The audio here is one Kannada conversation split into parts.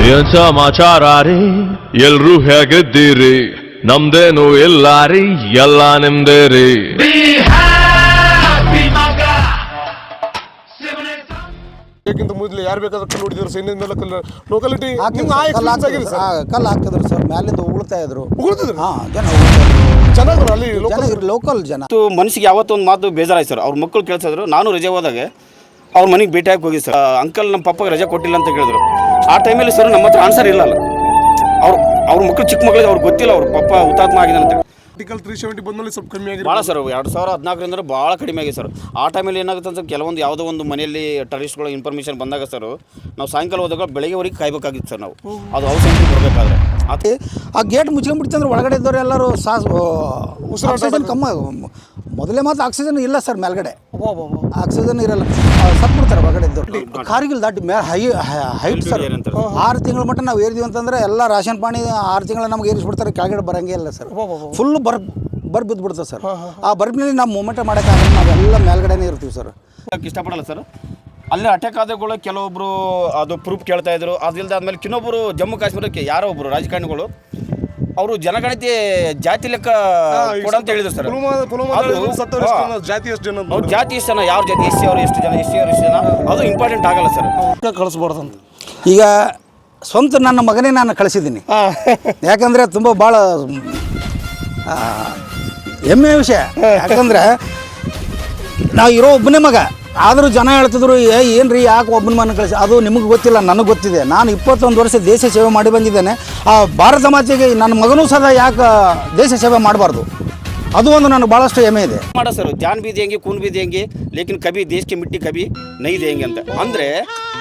ಏನ್ ಸಮಾಚಾರ ರೀ ಎಲ್ರೂ ಹೇಗಿದ್ದೀರಿ ನಮ್ದೇನು ಇಲ್ಲ ರೀ ಎಲ್ಲ ನಿಮ್ದೇ ರೀ ಇದಕ್ಕಿಂತ ಮೊದಲು ಯಾರು ಬೇಕಾದ್ರೂ ಕಲ್ಲು ಹೊಡಿದ್ರು ಸೈನ್ಯದ ಮೇಲೆ ಕಲ್ಲು ಲೋಕಾಲಿಟಿ ಕಲ್ಲು ಹಾಕಿದ್ರು ಸರ್ ಮ್ಯಾಲಿಂದ ಉಗುಳ್ತಾ ಇದ್ರು ಜನ ಚೆನ್ನಾಗಿ ಅಲ್ಲಿ ಲೋಕಲ್ ಜನ ಮನಸ್ಸಿಗೆ ಯಾವತ್ತೊಂದು ಮಾತು ಬೇಜಾರಾಯ್ತು ಸರ್ ಅವ್ರ ಮಕ್ಕಳು ಕೇಳ್ಸಿದ್ರು ನಾನು ರಜೆ ಹೋದಾಗ ಅವ್ರ ಮನೆಗೆ ಭೇಟಿಯಾಗಿ ಹೋಗಿ ಸರ್ ಅಂಕಲ್ ನಮ್ಮ ಪಪ್ಪಗೆ ರಜೆ ಕೊಟ್ಟಿಲ್ಲ ಅಂತ ಕೇಳಿದ್ರು ಆ ಟೈಮಲ್ಲಿ ಸರ್ ನಮ್ಮ ಹತ್ರ ಆನ್ಸರ್ ಇಲ್ಲಲ್ಲ ಅವ್ರ ಮಕ್ಕಳು ಚಿಕ್ಕ ಮಕ್ಕಳಿಗೆ ಅವ್ರಿಗೆ ಗೊತ್ತಿಲ್ಲ ಅವ್ರ ಪಪ್ಪ ಹುತಾತ್ಮ ಆಗಿದೆ ಅಂತ ಆರ್ಟಿಕಲ್ 370 ಬಂದ್ಮೇಲೆ ಸ್ವಲ್ಪ ಕಮ್ಮಿ ಆಗಿದೆ ಭಾಳ ಸರ್ 2014 ಭಾಳ ಕಡಿಮೆ ಆಗಿದೆ ಸರ್ ಆ ಟೈಮಲ್ಲಿ ಏನಾಗುತ್ತೆ ಅಂತ ಕೆಲವೊಂದು ಯಾವುದೋ ಒಂದು ಮನೆಯಲ್ಲಿ ಟೆರರಿಸ್ಟ್ಗಳ ಇನ್ಫಾರ್ಮೇಷನ್ ಬಂದಾಗ ಸರ್ ನಾವು ಸಾಯಂಕಾಲ ಹೋದಾಗ ಬೆಳಗ್ಗೆವರೆಗೆ ಕಾಯ್ಬೇಕಾಗಿತ್ತು ಸರ್ ನಾವು ಅದು ಔಷಧಿ ಬರಬೇಕಾದ್ರೆ ಅದೇ ಆ ಗೇಟ್ ಮುಚ್ಕೊಂಡ್ಬಿಡ್ತಂದ್ರೆ ಒಳಗಡೆ ಇದ್ದವ್ರು ಎಲ್ಲರೂ ಆಕ್ಸಿಜನ್ ಕಮ್ಮಿ ಮೊದಲೇ ಮಾತ್ರ ಆಕ್ಸಿಜನ್ ಇಲ್ಲ ಸರ್ ಮೇಲ್ಗಡೆ ಆಕ್ಸಿಜನ್ ಇರಲ್ಲ ಸತ್ಬಿಡ್ತಾರೆ ಒಳಗಡೆ ಇದ್ದವ್ರು ಕಾರ್ಗಿಲ್ ದಾಟಿ ಮೇಲೆ ಹೈಟ್ ಸರ್ 6 ತಿಂಗಳ ಮಟ್ಟ ನಾವು ಏರಿದೀವಿ ಅಂತಂದ್ರೆ ಎಲ್ಲ ರಾಷನ್ ಪಾಣಿ 6 ತಿಂಗಳ ನಮ್ಗೆ ಏರಿಸ್ಬಿಡ್ತಾರೆ ಕೆಳಗಡೆ ಬರಂಗೇ ಇಲ್ಲ ಸರ್ ಫುಲ್ ಬರ್ ಬಿದ್ದುಬಿಡ್ತದೆ ಸರ್ ಆ ಬರ್ಬಿನಲ್ಲಿ ನಾವು ಮೂಮೆಂಟ್ ಮಾಡೋಕ್ಕಾಗಲ್ಲ ನಾವೆಲ್ಲ ಮೇಲ್ಗಡೆನೇ ಇರ್ತೀವಿ ಸರ್ ಇಷ್ಟಪಡಲ್ಲ ಸರ್ ಅಲ್ಲಿ ಅಟ್ಯಾಕ್ ಆದಗಳು ಕೆಲವೊಬ್ರು ಅದು ಪ್ರೂಫ್ ಕೇಳ್ತಾ ಇದ್ರು ಅದಿಲ್ಲದೆ ಆದ್ಮೇಲೆ ಇನ್ನೊಬ್ಬರು ಜಮ್ಮು ಕಾಶ್ಮೀರಕ್ಕೆ ಯಾರೋ ಒಬ್ಬರು ರಾಜಕಾರಣಿಗಳು ಅವರು ಜನಗಣತಿ ಜಾತಿ ಲೆಕ್ಕ ಕೊಡ ಅಂತ ಹೇಳಿದ್ರು ಸರ್ ಜಾತಿ ಎಷ್ಟು ಜನ ಅವ್ರು ಜಾತಿ ಎಷ್ಟು ಜನ ಯಾವ ಜಾತಿ ಎಸ್ ಸಿ ಅವರು ಎಷ್ಟು ಜನ ಎಸ್ ಸಿ ಅವರು ಎಷ್ಟು ಜನ ಅದು ಇಂಪಾರ್ಟೆಂಟ್ ಆಗಲ್ಲ ಸರ್ ಕಳಿಸ್ಬಾರ್ದಂತ ಈಗ ಸ್ವಂತ ನನ್ನ ಮಗನೇ ನಾನು ಕಳಿಸಿದ್ದೀನಿ ಯಾಕಂದರೆ ತುಂಬ ಭಾಳ ಹೆಮ್ಮೆಯ ವಿಷಯ ಯಾಕಂದರೆ ನಾವು ಇರೋ ಒಬ್ಬನೇ ಮಗ ಆದರೂ ಜನ ಹೇಳ್ತಿದ್ರು ಏನು ರೀ ಯಾಕೆ ಒಬ್ಬನ ಮನೆ ಕಳಿಸಿ ಅದು ನಿಮಗೆ ಗೊತ್ತಿಲ್ಲ ನನಗೆ ಗೊತ್ತಿದೆ ನಾನು 21 ವರ್ಷ ದೇಶ ಸೇವೆ ಮಾಡಿ ಬಂದಿದ್ದೇನೆ ಆ ಭಾರತ ಮಾತೆಗೆ ನನ್ನ ಮಗನೂ ಸದಾ ಯಾಕೆ ದೇಶ ಸೇವೆ ಮಾಡಬಾರ್ದು ಅದು ಒಂದು ನನಗೆ ಭಾಳಷ್ಟು ಹೆಮ್ಮೆ ಇದೆ ಮಾಡ ಸರ್ ಜಾನ್ ಬಿ ದೇಂಗೆ ಕೂನ್ ಬಿ ದೇಂಗೆ ಲೇಕಿನ್ ಕಬಿ ದೇಶಕ್ಕೆ ಮಿಟ್ಟಿ ಕಬಿ ನೈ ದೇಂಗೆ ಅಂತ ಅಂದರೆ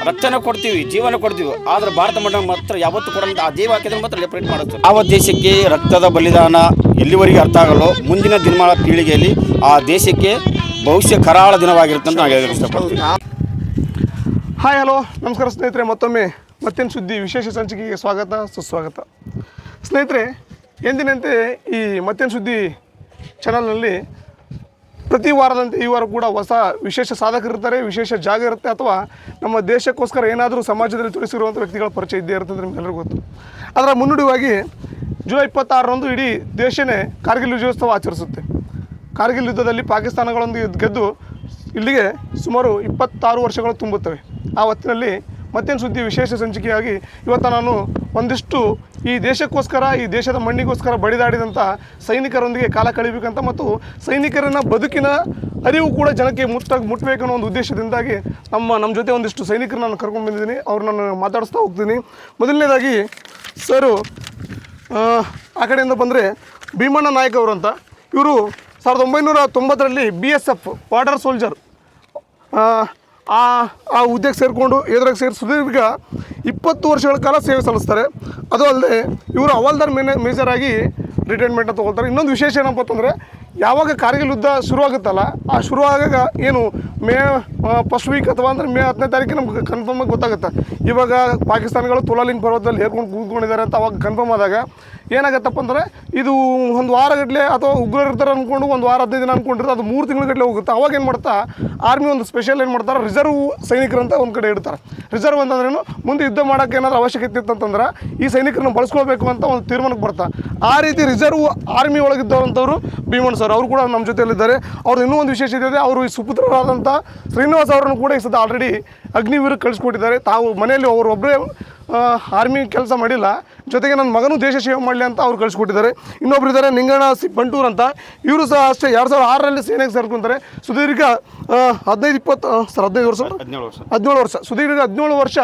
ರಕ್ತನ ಕೊಡ್ತೀವಿ ಜೀವನ ಕೊಡ್ತೀವಿ ಆದರೆ ಭಾರತ ಮಟ್ಟ ಮಾತ್ರ ಯಾವತ್ತು ಕೊಡೋಂಥ ಆ ದೇವ ಹಾಕಿದ್ರೆ ಮಾತ್ರ ಲೆಪರೇಟ್ ಮಾಡುತ್ತೆ ಯಾವ ದೇಶಕ್ಕೆ ರಕ್ತದ ಬಲಿದಾನ ಎಲ್ಲಿವರೆಗೆ ಅರ್ಥ ಆಗಲ್ಲೋ ಮುಂದಿನ ದಿನಮಾನ ಪೀಳಿಗೆಯಲ್ಲಿ ಆ ದೇಶಕ್ಕೆ ಭವಿಷ್ಯ ಕರಾಳ ದಿನವಾಗಿರುತ್ತೆ ಅಂತ ನಾನು ಹೇಳಕ್ಕೆ ಇಷ್ಟಪಡ್ತೀನಿ. ಹಾಯ್ ಹಲೋ ನಮಸ್ಕಾರ ಸ್ನೇಹಿತರೆ, ಮತ್ತೇನು ಸುದ್ದಿ ವಿಶೇಷ ಸಂಚಿಕೆಗೆ ಸ್ವಾಗತ ಸುಸ್ವಾಗತ. ಸ್ನೇಹಿತರೆ, ಎಂದಿನಂತೆ ಈ ಮತ್ತೇನು ಸುದ್ದಿ ಚಾನಲ್ನಲ್ಲಿ ಪ್ರತಿ ವಾರದಂತೆ ಈ ವಾರ ಕೂಡ ಹೊಸ ವಿಶೇಷ ಸಾಧಕರಿರ್ತಾರೆ, ವಿಶೇಷ ಜಾಗ ಇರುತ್ತೆ, ಅಥವಾ ನಮ್ಮ ದೇಶಕ್ಕೋಸ್ಕರ ಏನಾದರೂ ಸಮಾಜದಲ್ಲಿ ತೊಡಗಿಸಿರುವಂಥ ವ್ಯಕ್ತಿಗಳ ಪರಿಚಯ ಇದ್ದೇ ಇರುತ್ತೆ ಅಂತ ನಿಮ್ಗೆಲ್ಲರಿಗೂ ಗೊತ್ತು. ಅದರ ಮುನ್ನುಡಿವಾಗಿ ಜುಲೈ 26ರಂದು ಇಡೀ ದೇಶನೇ ಕಾರ್ಗಿಲ್ ವಿಜಯೋತ್ಸವ ಆಚರಿಸುತ್ತೆ. ಕಾರ್ಗಿಲ್ ಯುದ್ಧದಲ್ಲಿ ಪಾಕಿಸ್ತಾನಗಳೊಂದಿಗೆ ಗೆದ್ದು ಇಲ್ಲಿಗೆ ಸುಮಾರು 26 ವರ್ಷಗಳು ತುಂಬುತ್ತವೆ. ಆ ಹೊತ್ತಿನಲ್ಲಿ ಮತ್ತೇನು ಸುದ್ದಿ ವಿಶೇಷ ಸಂಚಿಕೆಯಾಗಿ ಇವತ್ತು ನಾನು ಒಂದಿಷ್ಟು ಈ ದೇಶಕ್ಕೋಸ್ಕರ ಈ ದೇಶದ ಮಣ್ಣಿಗೋಸ್ಕರ ಬಡಿದಾಡಿದಂಥ ಸೈನಿಕರೊಂದಿಗೆ ಕಾಲ ಕಳಿಬೇಕಂತ ಮತ್ತು ಸೈನಿಕರನ್ನ ಬದುಕಿನ ಅರಿವು ಕೂಡ ಜನಕ್ಕೆ ಮುಟ್ಟಬೇಕನ್ನೋ ಒಂದು ಉದ್ದೇಶದಿಂದಾಗಿ ನಮ್ಮ ಜೊತೆ ಒಂದಿಷ್ಟು ಸೈನಿಕರು ನಾನು ಕರ್ಕೊಂಡು ಬಂದಿದ್ದೀನಿ. ಅವ್ರು ನಾನು ಮಾತಾಡಿಸ್ತಾ ಹೋಗ್ತೀನಿ. ಮೊದಲನೇದಾಗಿ ಸರು ಆ ಕಡೆಯಿಂದ ಬಂದರೆ ಭೀಮಣ್ಣ ನಾಯಕ್ ಅವರು ಅಂತ. ಇವರು 1990ರಲ್ಲಿ BSF ಬಾರ್ಡರ್ ಸೋಲ್ಜರ್ ಆ ಹುದ್ದೆಗೆ ಸೇರಿಕೊಂಡು ಎದುರಾಗಿ ಸೇರಿ ಸುದೀರ್ಘ 20 ವರ್ಷಗಳ ಕಾಲ ಸೇವೆ ಸಲ್ಲಿಸ್ತಾರೆ. ಅದು ಅಲ್ಲದೆ ಇವರು ಹವಾಲ್ದಾರ್ ಮೇಜರ್ ಆಗಿ ರಿಟೈರ್ಮೆಂಟ್ ತೊಗೊಳ್ತಾರೆ. ಇನ್ನೊಂದು ವಿಶೇಷ ಏನಪ್ಪ ಅಂತಂದರೆ, ಯಾವಾಗ ಕಾರ್ಗಿಲ್ ಯುದ್ಧ ಶುರುವಾಗುತ್ತಲ್ಲ, ಆ ಶುರುವಾಗಾಗ ಏನು ಮೇ ಫಸ್ಟ್ ವೀಕ್ ಅಥವಾ ಅಂದರೆ ಮೇ 10ನೇ ತಾರೀಕಿಗೆ ನಮ್ಗೆ ಕನ್ಫರ್ಮ್ ಆಗಿ ಗೊತ್ತಾಗುತ್ತೆ. ಇವಾಗ ಪಾಕಿಸ್ತಾನಿಗಳು ತುಲಾಲಿಂಗ್ ಪರ್ವತದಲ್ಲಿ ಹೇರ್ಕೊಂಡು ಕೂತ್ಕೊಂಡಿದ್ದಾರೆ ಅಂತ ಅವಾಗ ಕನ್ಫರ್ಮ್ ಆದಾಗ ಏನಾಗತ್ತಪ್ಪ ಅಂದರೆ, ಇದು ಒಂದು ವಾರಗಟ್ಟಲೆ ಅಥವಾ ಉಗ್ರರು ಇರ್ತಾರೆ ಅಂದ್ಕೊಂಡು ಒಂದು ವಾರ 15 ದಿನ ಅಂದ್ಕೊಂಡಿರ್ತಾರೆ, ಅದು 3 ತಿಂಗಳ ಹೋಗುತ್ತೆ. ಅವಾಗ ಏನು ಮಾಡ್ತಾ ಆರ್ಮಿ ಒಂದು ಸ್ಪೆಷಲ್ ಏನು ಮಾಡ್ತಾರೆ, ರಿಸರ್ವ್ ಸೈನಿಕರಂತ ಒಂದು ಕಡೆ ಇಡ್ತಾರೆ. ರಿಸರ್ವ್ ಅಂತಂದ್ರೇನು, ಮುಂದೆ ಯುದ್ಧ ಮಾಡೋಕ್ಕೆ ಏನಾದರೂ ಅವಶ್ಯಕತೆ ಇತ್ತಂತಂದ್ರೆ ಈ ಸೈನಿಕರನ್ನ ಬಳಸ್ಕೊಳ್ಬೇಕು ಅಂತ ಒಂದು ತೀರ್ಮಾನಕ್ಕೆ ಬರ್ತಾರೆ. ಆ ರೀತಿ ರಿಸರ್ವ್ ಆರ್ಮಿ ಒಳಗಿದ್ದವಂಥವ್ರು ಭೀಮಣ್ಣ ಸರ್, ಅವರು ಕೂಡ ನಮ್ಮ ಜೊತೆಯಲ್ಲಿದ್ದಾರೆ. ಅವ್ರದ್ದು ಇನ್ನೂ ಒಂದು ವಿಶೇಷ ಇದೆ, ಅವರು ಈ ಸುಪುತ್ರರಾದಂಥ ಶ್ರೀನಿವಾಸ್ ಅವರನ್ನು ಕೂಡ ಈ ಸದ ಆಲ್ರೆಡಿ ಅಗ್ನಿವೀರಕ್ಕೆ ಕಳಿಸ್ಕೊಟ್ಟಿದ್ದಾರೆ. ತಾವು ಮನೆಯಲ್ಲಿ ಅವರು ಒಬ್ಬರೇ ಆರ್ಮಿ ಕೆಲಸ ಮಾಡಿಲ್ಲ, ಜೊತೆಗೆ ನನ್ನ ಮಗನೂ ದೇಶ ಸೇವೆ ಮಾಡಲಿ ಅಂತ ಅವ್ರು ಕಳಿಸ್ಕೊಟ್ಟಿದ್ದಾರೆ. ಇನ್ನೊಬ್ರು ಇದ್ದಾರೆ ನಿಂಗಣ್ಣ ಬಂಟೂರ್ ಅಂತ. ಇವರು ಸಹ ಅಷ್ಟೇ 2006ರಲ್ಲಿ ಸೇನೆಗೆ ಸೇರ್ಕೊತಾರೆ. ಸುದೀರ್ಘ 17 ವರ್ಷ ಸುದೀರ್ಘ 17 ವರ್ಷ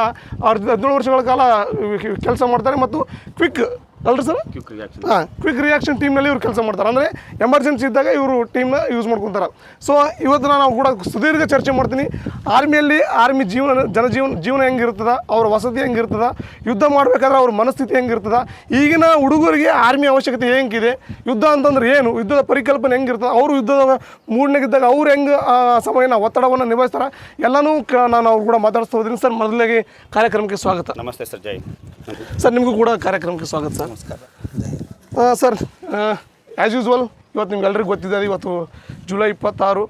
17 ವರ್ಷಗಳ ಕಾಲ ಕೆಲಸ ಮಾಡ್ತಾರೆ. ಮತ್ತು ಕ್ವಿಕ್ ಅಲ್ರಿ ಸರ್, ಕ್ವಿಕ್ ರಿಯಾಕ್ಷನ್ ಟೀಮ್ನಲ್ಲಿ ಇವ್ರು ಕೆಲಸ ಮಾಡ್ತಾರೆ. ಅಂದರೆ ಎಮರ್ಜೆನ್ಸಿ ಇದ್ದಾಗ ಇವರು ಟೀಮ್ನ ಯೂಸ್ ಮಾಡ್ಕೊತಾರೆ. ಸೊ ಇವತ್ತು ನಾನು ಕೂಡ ಸುದೀರ್ಘ ಚರ್ಚೆ ಮಾಡ್ತೀನಿ. ಆರ್ಮಿಯಲ್ಲಿ ಆರ್ಮಿ ಜೀವನ ಹೆಂಗಿರ್ತದೆ, ಅವ್ರ ವಸತಿ ಹೆಂಗಿರ್ತದೆ, ಯುದ್ಧ ಮಾಡಬೇಕಾದ್ರೆ ಅವ್ರ ಮನಸ್ಥಿತಿ ಹೆಂಗಿರ್ತದೆ, ಈಗಿನ ಹುಡುಗರಿಗೆ ಆರ್ಮಿ ಅವಶ್ಯಕತೆ ಹೆಂಗಿದೆ, ಯುದ್ಧ ಅಂತಂದ್ರೆ ಏನು, ಯುದ್ಧದ ಪರಿಕಲ್ಪನೆ ಹೆಂಗಿರ್ತದೆ, ಅವರು ಯುದ್ಧದ ಮೂಡ್ನಾಗಿದ್ದಾಗ ಅವ್ರು ಹೆಂಗೆ ಸಮಯನ ಒತ್ತಡವನ್ನು ನಿಭಾಯಿಸ್ತಾರೆ, ಎಲ್ಲನೂ ನಾನು ಅವ್ರು ಕೂಡ ಮಾತಾಡಿಸ್ತಾ ಹೋದ್ದೀನಿ. ಸರ್, ಮೊದಲಿಗೆ ಕಾರ್ಯಕ್ರಮಕ್ಕೆ ಸ್ವಾಗತ. ನಮಸ್ತೆ ಸರ್, ಜೈ ಸರ್. ನಿಮಗೂ ಕೂಡ ಕಾರ್ಯಕ್ರಮಕ್ಕೆ ಸ್ವಾಗತ ಸರ್. ನಮಸ್ಕಾರ ಸರ್. ಆ್ಯಸ್ ಯೂಸ್ವಲ್ ಇವತ್ತು ನಿಮ್ಗೆಲ್ರಿಗೂ ಗೊತ್ತಿದೆ, ಇವತ್ತು ಜುಲೈ 26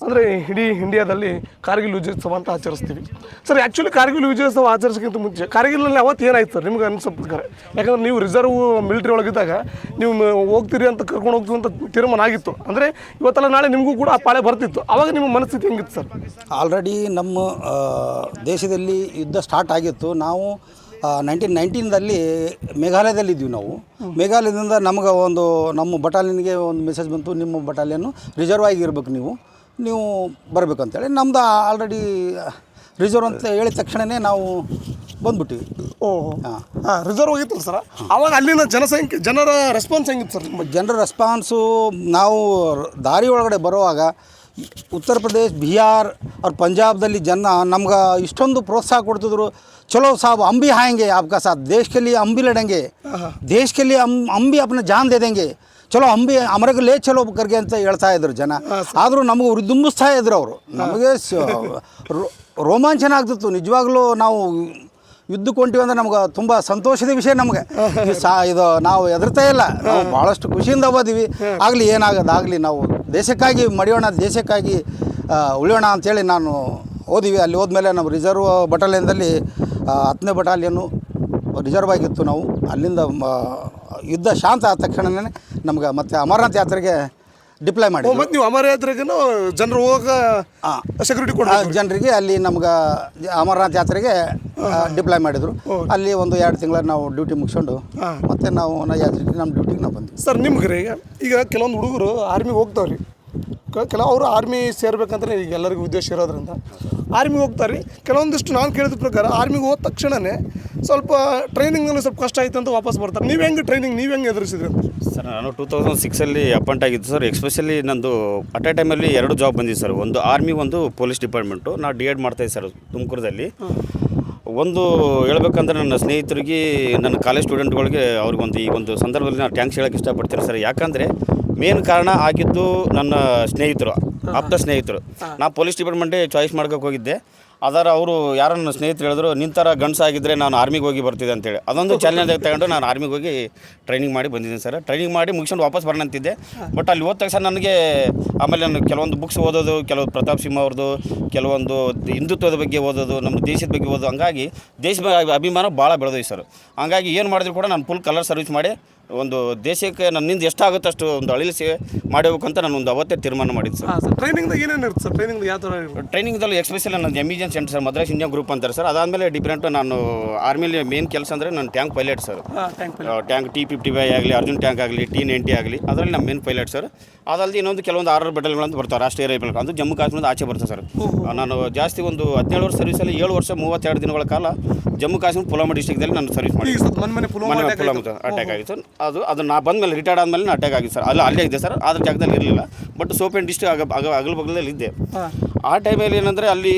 ಅಂದರೆ ಇಡೀ ಇಂಡಿಯಾದಲ್ಲಿ ಕಾರ್ಗಿಲ್ ವಿಜಯೋತ್ಸವ ಅಂತ ಆಚರಿಸ್ತೀವಿ ಸರ್. ಆ್ಯಕ್ಚುಲಿ ಕಾರ್ಗಿಲ್ ವಿಜಯೋತ್ಸವ ಆಚರಿಸೋಕ್ಕಿಂತ ಮುಂಚೆ ಕಾರ್ಗಿಲ್ನಲ್ಲಿ ಅವತ್ತು ಏನಾಯ್ತು ಸರ್ ನಿಮ್ಗೆ ಅನಿಸೋ ಪ್ರಕಾರ? ಯಾಕಂದ್ರೆ ನೀವು ರಿಸರ್ವ್ ಮಿಲಿಟ್ರಿ ಒಳಗಿದ್ದಾಗ ನೀವು ಹೋಗ್ತೀರಿ ಅಂತ ಕರ್ಕೊಂಡು ಹೋಗ್ತೀವಿ ಅಂತ ತೀರ್ಮಾನ ಆಗಿತ್ತು. ಅಂದರೆ ಇವತ್ತೆಲ್ಲ ನಾಳೆ ನಿಮಗೂ ಕೂಡ ಆ ಪಾಳೆ ಬರ್ತಿತ್ತು. ಆವಾಗ ನಿಮ್ಮ ಮನಸ್ಥಿತಿ ಹೆಂಗಿತ್ತು ಸರ್? ಆಲ್ರೆಡಿ ನಮ್ಮ ದೇಶದಲ್ಲಿ ಯುದ್ಧ ಸ್ಟಾರ್ಟ್ ಆಗಿತ್ತು. ನಾವು 1919ದಲ್ಲಿ ಮೇಘಾಲಯದಲ್ಲಿದ್ವಿ. ನಾವು ಮೇಘಾಲಯದಿಂದ ನಮಗೆ ಒಂದು ನಮ್ಮ ಬಟಾಲಿಯನ್ಗೆ ಒಂದು ಮೆಸೇಜ್ ಬಂತು, ನಿಮ್ಮ ಬಟಾಲಿಯನ್ನು ರಿಸರ್ವ್ ಆಗಿರ್ಬೇಕು, ನೀವು ಬರಬೇಕಂತೇಳಿ. ನಮ್ದು ಆಲ್ರೆಡಿ ರಿಸರ್ವ್ ಅಂತ ಹೇಳಿದ ತಕ್ಷಣವೇ ನಾವು ಬಂದ್ಬಿಟ್ಟಿವಿ. ಓಹ್ ಹಾಂ, ರಿಸರ್ವ್ ಹೋಗಿತ್ತಲ್ಲ ಸರ್. ಆವಾಗ ಅಲ್ಲಿನ ಜನರ ರೆಸ್ಪಾನ್ಸ್ ಹೆಂಗಿತ್ತು ಸರ್? ಜನರ ರೆಸ್ಪಾನ್ಸು, ನಾವು ದಾರಿ ಒಳಗಡೆ ಬರುವಾಗ ಉತ್ತರ ಪ್ರದೇಶ್, ಬಿಹಾರ್ और पंजाबದಲ್ಲಿ ಜನ ನಮ್ಗೆ ಇಷ್ಟೊಂದು ಪ್ರೋತ್ಸಾಹ ಕೊಡ್ತಿದ್ರು. चलो साहब हम भी आएंगे आपका साथ, देश के लिए हम भी लड़ेंगे, देश के लिए हम भी अपना जान दे देंगे, ಚಲೋ ಅಂಬಿ ಅಮರಗೆ ಲೇ ಚಲೋ ಕರ್ಗೆ ಅಂತ ಹೇಳ್ತಾ ಇದ್ರು ಜನ. ಆದರೂ ನಮಗೆ ಉರಿದುಂಬಿಸ್ತಾ ಇದ್ರು ಅವರು. ನಮಗೆ ರೋಮಾಂಚನ ಆಗ್ತಿತ್ತು ನಿಜವಾಗ್ಲೂ. ನಾವು ಯುದ್ಧಕ್ಕೆ ಹೊಂಟಿವಿ ಅಂದರೆ ನಮ್ಗೆ ತುಂಬ ಸಂತೋಷದ ವಿಷಯ. ನಮಗೆ ಇದು ನಾವು ಹೆದರ್ತಾ ಇಲ್ಲ, ನಾವು ಭಾಳಷ್ಟು ಖುಷಿಯಿಂದ ಓದಿವಿ. ಆಗಲಿ ಏನಾಗೋದಾಗಲಿ, ನಾವು ದೇಶಕ್ಕಾಗಿ ಮಡಿಯೋಣ, ದೇಶಕ್ಕಾಗಿ ಉಳಿಯೋಣ ಅಂಥೇಳಿ ನಾನು ಓದಿವಿ. ಅಲ್ಲಿ ಹೋದ್ಮೇಲೆ ನಮ್ಮ ರಿಸರ್ವ್ ಬಟಾಲಿಯನ್ದಲ್ಲಿ 10ನೇ ಬಟಾಲಿಯನ್ನು ರಿಸರ್ವ್ ಆಗಿತ್ತು. ನಾವು ಅಲ್ಲಿಂದ ಯುದ್ಧ ಶಾಂತ ಆದ ತಕ್ಷಣವೇ ನಮ್ಗೆ ಮತ್ತೆ ಅಮರನಾಥ್ ಯಾತ್ರೆಗೆ ಡಿಪ್ಲಾಯ್ ಮಾಡಿ. ಮತ್ತು ನೀವು ಅಮರ ಯಾತ್ರೆಗೂ ಜನರು ಹೋಗ ಸೆಕ್ಯೂರಿಟಿ ಕೊಡ ಜನರಿಗೆ ಅಲ್ಲಿ ನಮ್ಗೆ ಅಮರನಾಥ್ ಯಾತ್ರೆಗೆ ಡಿಪ್ಲಾಯ್ ಮಾಡಿದರು. ಅಲ್ಲಿ ಒಂದು 2 ತಿಂಗಳ ನಾವು ಡ್ಯೂಟಿ ಮುಗಿಸ್ಕೊಂಡು ಮತ್ತೆ ನಾವು ಯಾತ್ರೆ ನಮ್ಮ ಡ್ಯೂಟಿಗೆ ನಾವು ಬಂದ್ವಿ ಸರ್. ನಿಮ್ಗೆ ಈಗ ಕೆಲವೊಂದು ಹುಡುಗರು ಆರ್ಮಿಗೆ ಹೋಗ್ತಾವ್ರಿ, ಕೆಲವರು ಆರ್ಮಿ ಸೇರ್ಬೇಕಂದ್ರೆ ಈಗ ಎಲ್ಲರಿಗೂ ಉದ್ದೇಶ ಇರೋದ್ರಿಂದ ಆರ್ಮಿಗೆ ಹೋಗ್ತಾರೆ. ಕೆಲವೊಂದಿಷ್ಟು ನಾನು ಕೇಳಿದ ಪ್ರಕಾರ ಆರ್ಮಿಗೆ ಹೋದ ತಕ್ಷಣವೇ ಸ್ವಲ್ಪ ಟ್ರೈನಿಂಗಲ್ಲಿ ಸ್ವಲ್ಪ ಕಷ್ಟ ಆಯ್ತು ಅಂತ ವಾಪಸ್ ಬರ್ತಾರೆ. ನೀವು ಹೆಂಗೆ ಟ್ರೈನಿಂಗ್ ನೀವು ಹೆಂಗೆ ಎದುರಿಸಿದ್ರಿ ಅಂತ? ಸರ್, ನಾನು 2006 ಅಪಾಯಿಂಟ್ ಆಗಿದ್ದು ಸರ್. ಎಸ್ಪೆಷಲಿ ನಂದು ಅಟ್ ಎ ಟೈಮಲ್ಲಿ 2 ಜಾಬ್ ಬಂದಿದ್ದು ಸರ್. ಒಂದು ಆರ್ಮಿ, ಒಂದು ಪೊಲೀಸ್ ಡಿಪಾರ್ಟ್ಮೆಂಟು. ನಾನು D.Ed ಮಾಡ್ತಾಯಿದ್ದೆ ಸರ್ ತುಮಕೂರದಲ್ಲಿ. ಒಂದು ಹೇಳ್ಬೇಕಂದ್ರೆ ನನ್ನ ಸ್ನೇಹಿತರಿಗೆ, ನನ್ನ ಕಾಲೇಜ್ ಸ್ಟೂಡೆಂಟ್ಗಳಿಗೆ ಅವ್ರಿಗೊಂದು ಈ ಒಂದು ಸಂದರ್ಭದಲ್ಲಿ ನಾನು ಥ್ಯಾಂಕ್ಸ್ ಹೇಳೋಕ್ಕೆ ಇಷ್ಟಪಡ್ತೀನಿ ಸರ್. ಯಾಕಂದರೆ ಮೇನ್ ಕಾರಣ ಆಗಿದ್ದು ನನ್ನ ಸ್ನೇಹಿತರು, ಆಪ್ತ ಸ್ನೇಹಿತರು. ನಾನು ಪೊಲೀಸ್ ಡಿಪಾರ್ಟ್ಮೆಂಟೇ ಚಾಯ್ಸ್ ಮಾಡ್ಕೋಕೆ ಹೋಗಿದ್ದೆ. ಅದರ ಅವರು ಯಾರೋ ನನ್ನ ಸ್ನೇಹಿತರು ಹೇಳಿದ್ರು, ನಿನ್ನ ಥರ ಗಂಡಸಾಗಿದ್ದರೆ ನಾನು ಆರ್ಮಿಗೆ ಹೋಗಿ ಬರ್ತಿದ್ದೆ ಅಂತೇಳಿ. ಅದೊಂದು ಚಾಲೆಂಜ್ ತಗೊಂಡು ನಾನು ಆರ್ಮಿಗೆ ಹೋಗಿ ಟ್ರೈನಿಂಗ್ ಮಾಡಿ ಬಂದಿದ್ದೀನಿ ಸರ್. ಟ್ರೈನಿಂಗ್ ಮಾಡಿ ಮುಗಿಸ್ಕೊಂಡು ವಾಪಸ್ ಬರೋಣ ಅಂತಿದ್ದೆ. ಬಟ್ ಅಲ್ಲಿ ಹೋದ ತಕ್ಷಣ ನನಗೆ ಆಮೇಲೆ ನಾನು ಕೆಲವೊಂದು ಬುಕ್ಸ್ ಓದೋದು, ಕೆಲವು ಪ್ರತಾಪ್ ಸಿಂಹ ಅವ್ರದ್ದು, ಕೆಲವೊಂದು ಹಿಂದುತ್ವದ ಬಗ್ಗೆ ಓದೋದು, ನಮ್ಮ ದೇಶದ ಬಗ್ಗೆ ಓದೋದು, ಹಂಗಾಗಿ ದೇಶದ ಅಭಿಮಾನ ಭಾಳ ಬೆಳೆದೋಯ್ತು ಸರ್. ಹಂಗಾಗಿ ಏನು ಮಾಡಿದ್ರು ಕೂಡ ನಾನು ಫುಲ್ ಕಲರ್ ಸರ್ವಿಸ್ ಮಾಡಿ ಒಂದು ದೇಶಕ್ಕೆ ನನ್ನಿಂದ ಎಷ್ಟಾಗುತ್ತೆ ಅಷ್ಟು ಒಂದು ಅಳಿಲು ಸೇವೆ ಮಾಡಬೇಕಂತ ನಾನು ಒಂದು ಅವತ್ತೇ ತೀರ್ಮಾನ ಮಾಡಿದ್ದು ಸರ್. ಟ್ರೈನಿಂಗ್ದಾಗ ಏನೇನು ಇರುತ್ತೆ ಸರ್? ಟ್ರೈನಿಂಗ್ ಯಾವ ಥರ ಇರುತ್ತೆ? ಟ್ರೈನಿಂಗ್ದಲ್ಲಿ ಎಕ್ಸ್ಪೆಷಲಿ ನನ್ನ ಎಮಿಜನ್ centre sir, Madras India group ಅಂತಾರೆ ಸರ್. ಅದಾದಮೇಲೆ ಡಿಫ್ರೆಂಟ್ ನಾನು ಆರ್ಮಿಲಿ ಮೇನ್ ಕೆಲಸ ಅಂದರೆ ನಾನು tank pilot sir. Tank T-55 ಆಗಲಿ, ಅರ್ಜುನ್ ಟ್ಯಾಂಕ್ ಆಗಲಿ, T-90 ಆಗಲಿ, ಅದರಲ್ಲಿ ನಮ್ಮ ಮೇನ್ ಪೈಲಟ್ ಸರ್. ಅದಲ್ಲದೆ ಇನ್ನೊಂದು ಕೆಲವೊಂದು 6 ಬೆಟಲ್ಗಳಂತ ಬರ್ತಾರೆ, ರಾಷ್ಟ್ರೀಯ ರೈಫಲ್. ಅದು ಜಮ್ಮು ಕಾಶ್ಮೀರದ ಆಚೆ ಬರ್ತದೆ ಸರ್. ನಾನು ಜಾಸ್ತಿ ಒಂದು 17 ವರ್ಷ ಸರ್ವಿಸಲ್ಲಿ 7 ವರ್ಷ 32 ದಿನಗಳ ಕಾಲ ಜಮ್ಮು ಕಾಶ್ಮೀರ ಪುಲ್ವಾಮಾ ಡಿಸ್ಟ್ರಿಕ್ದಲ್ಲಿ ನಾನು ಸರ್ವಿಸ್ ಮಾಡಿದ್ದೆ. ಪುಲ್ವಾಮಾ ಅಟ್ಯಾಕ್ ಆಗಿತ್ತು ಸರ್. ಅದು ನಾ ಬಂದಮೇಲೆ ರಿಟೈರ್ಡ್ ಆದಮೇಲೆ ಅಟ್ಯಾಕ್ ಆಗಿತ್ತು ಸರ್. ಅಲ್ಲೇ ಇದೆ ಸರ್, ಅದ್ರ ಜಾಗದಲ್ಲಿ ಇರಲಿಲ್ಲ. ಬಟ್ ಸೋಪೇನ್ ಡಿಸ್ಟ್ರಿಕ್ಟ್ ಅಗಲ ಬಗಲದಲ್ಲಿ ಇದ್ದೆ. ಆ ಟೈಮಲ್ಲಿ ಏನಂದರೆ ಅಲ್ಲಿ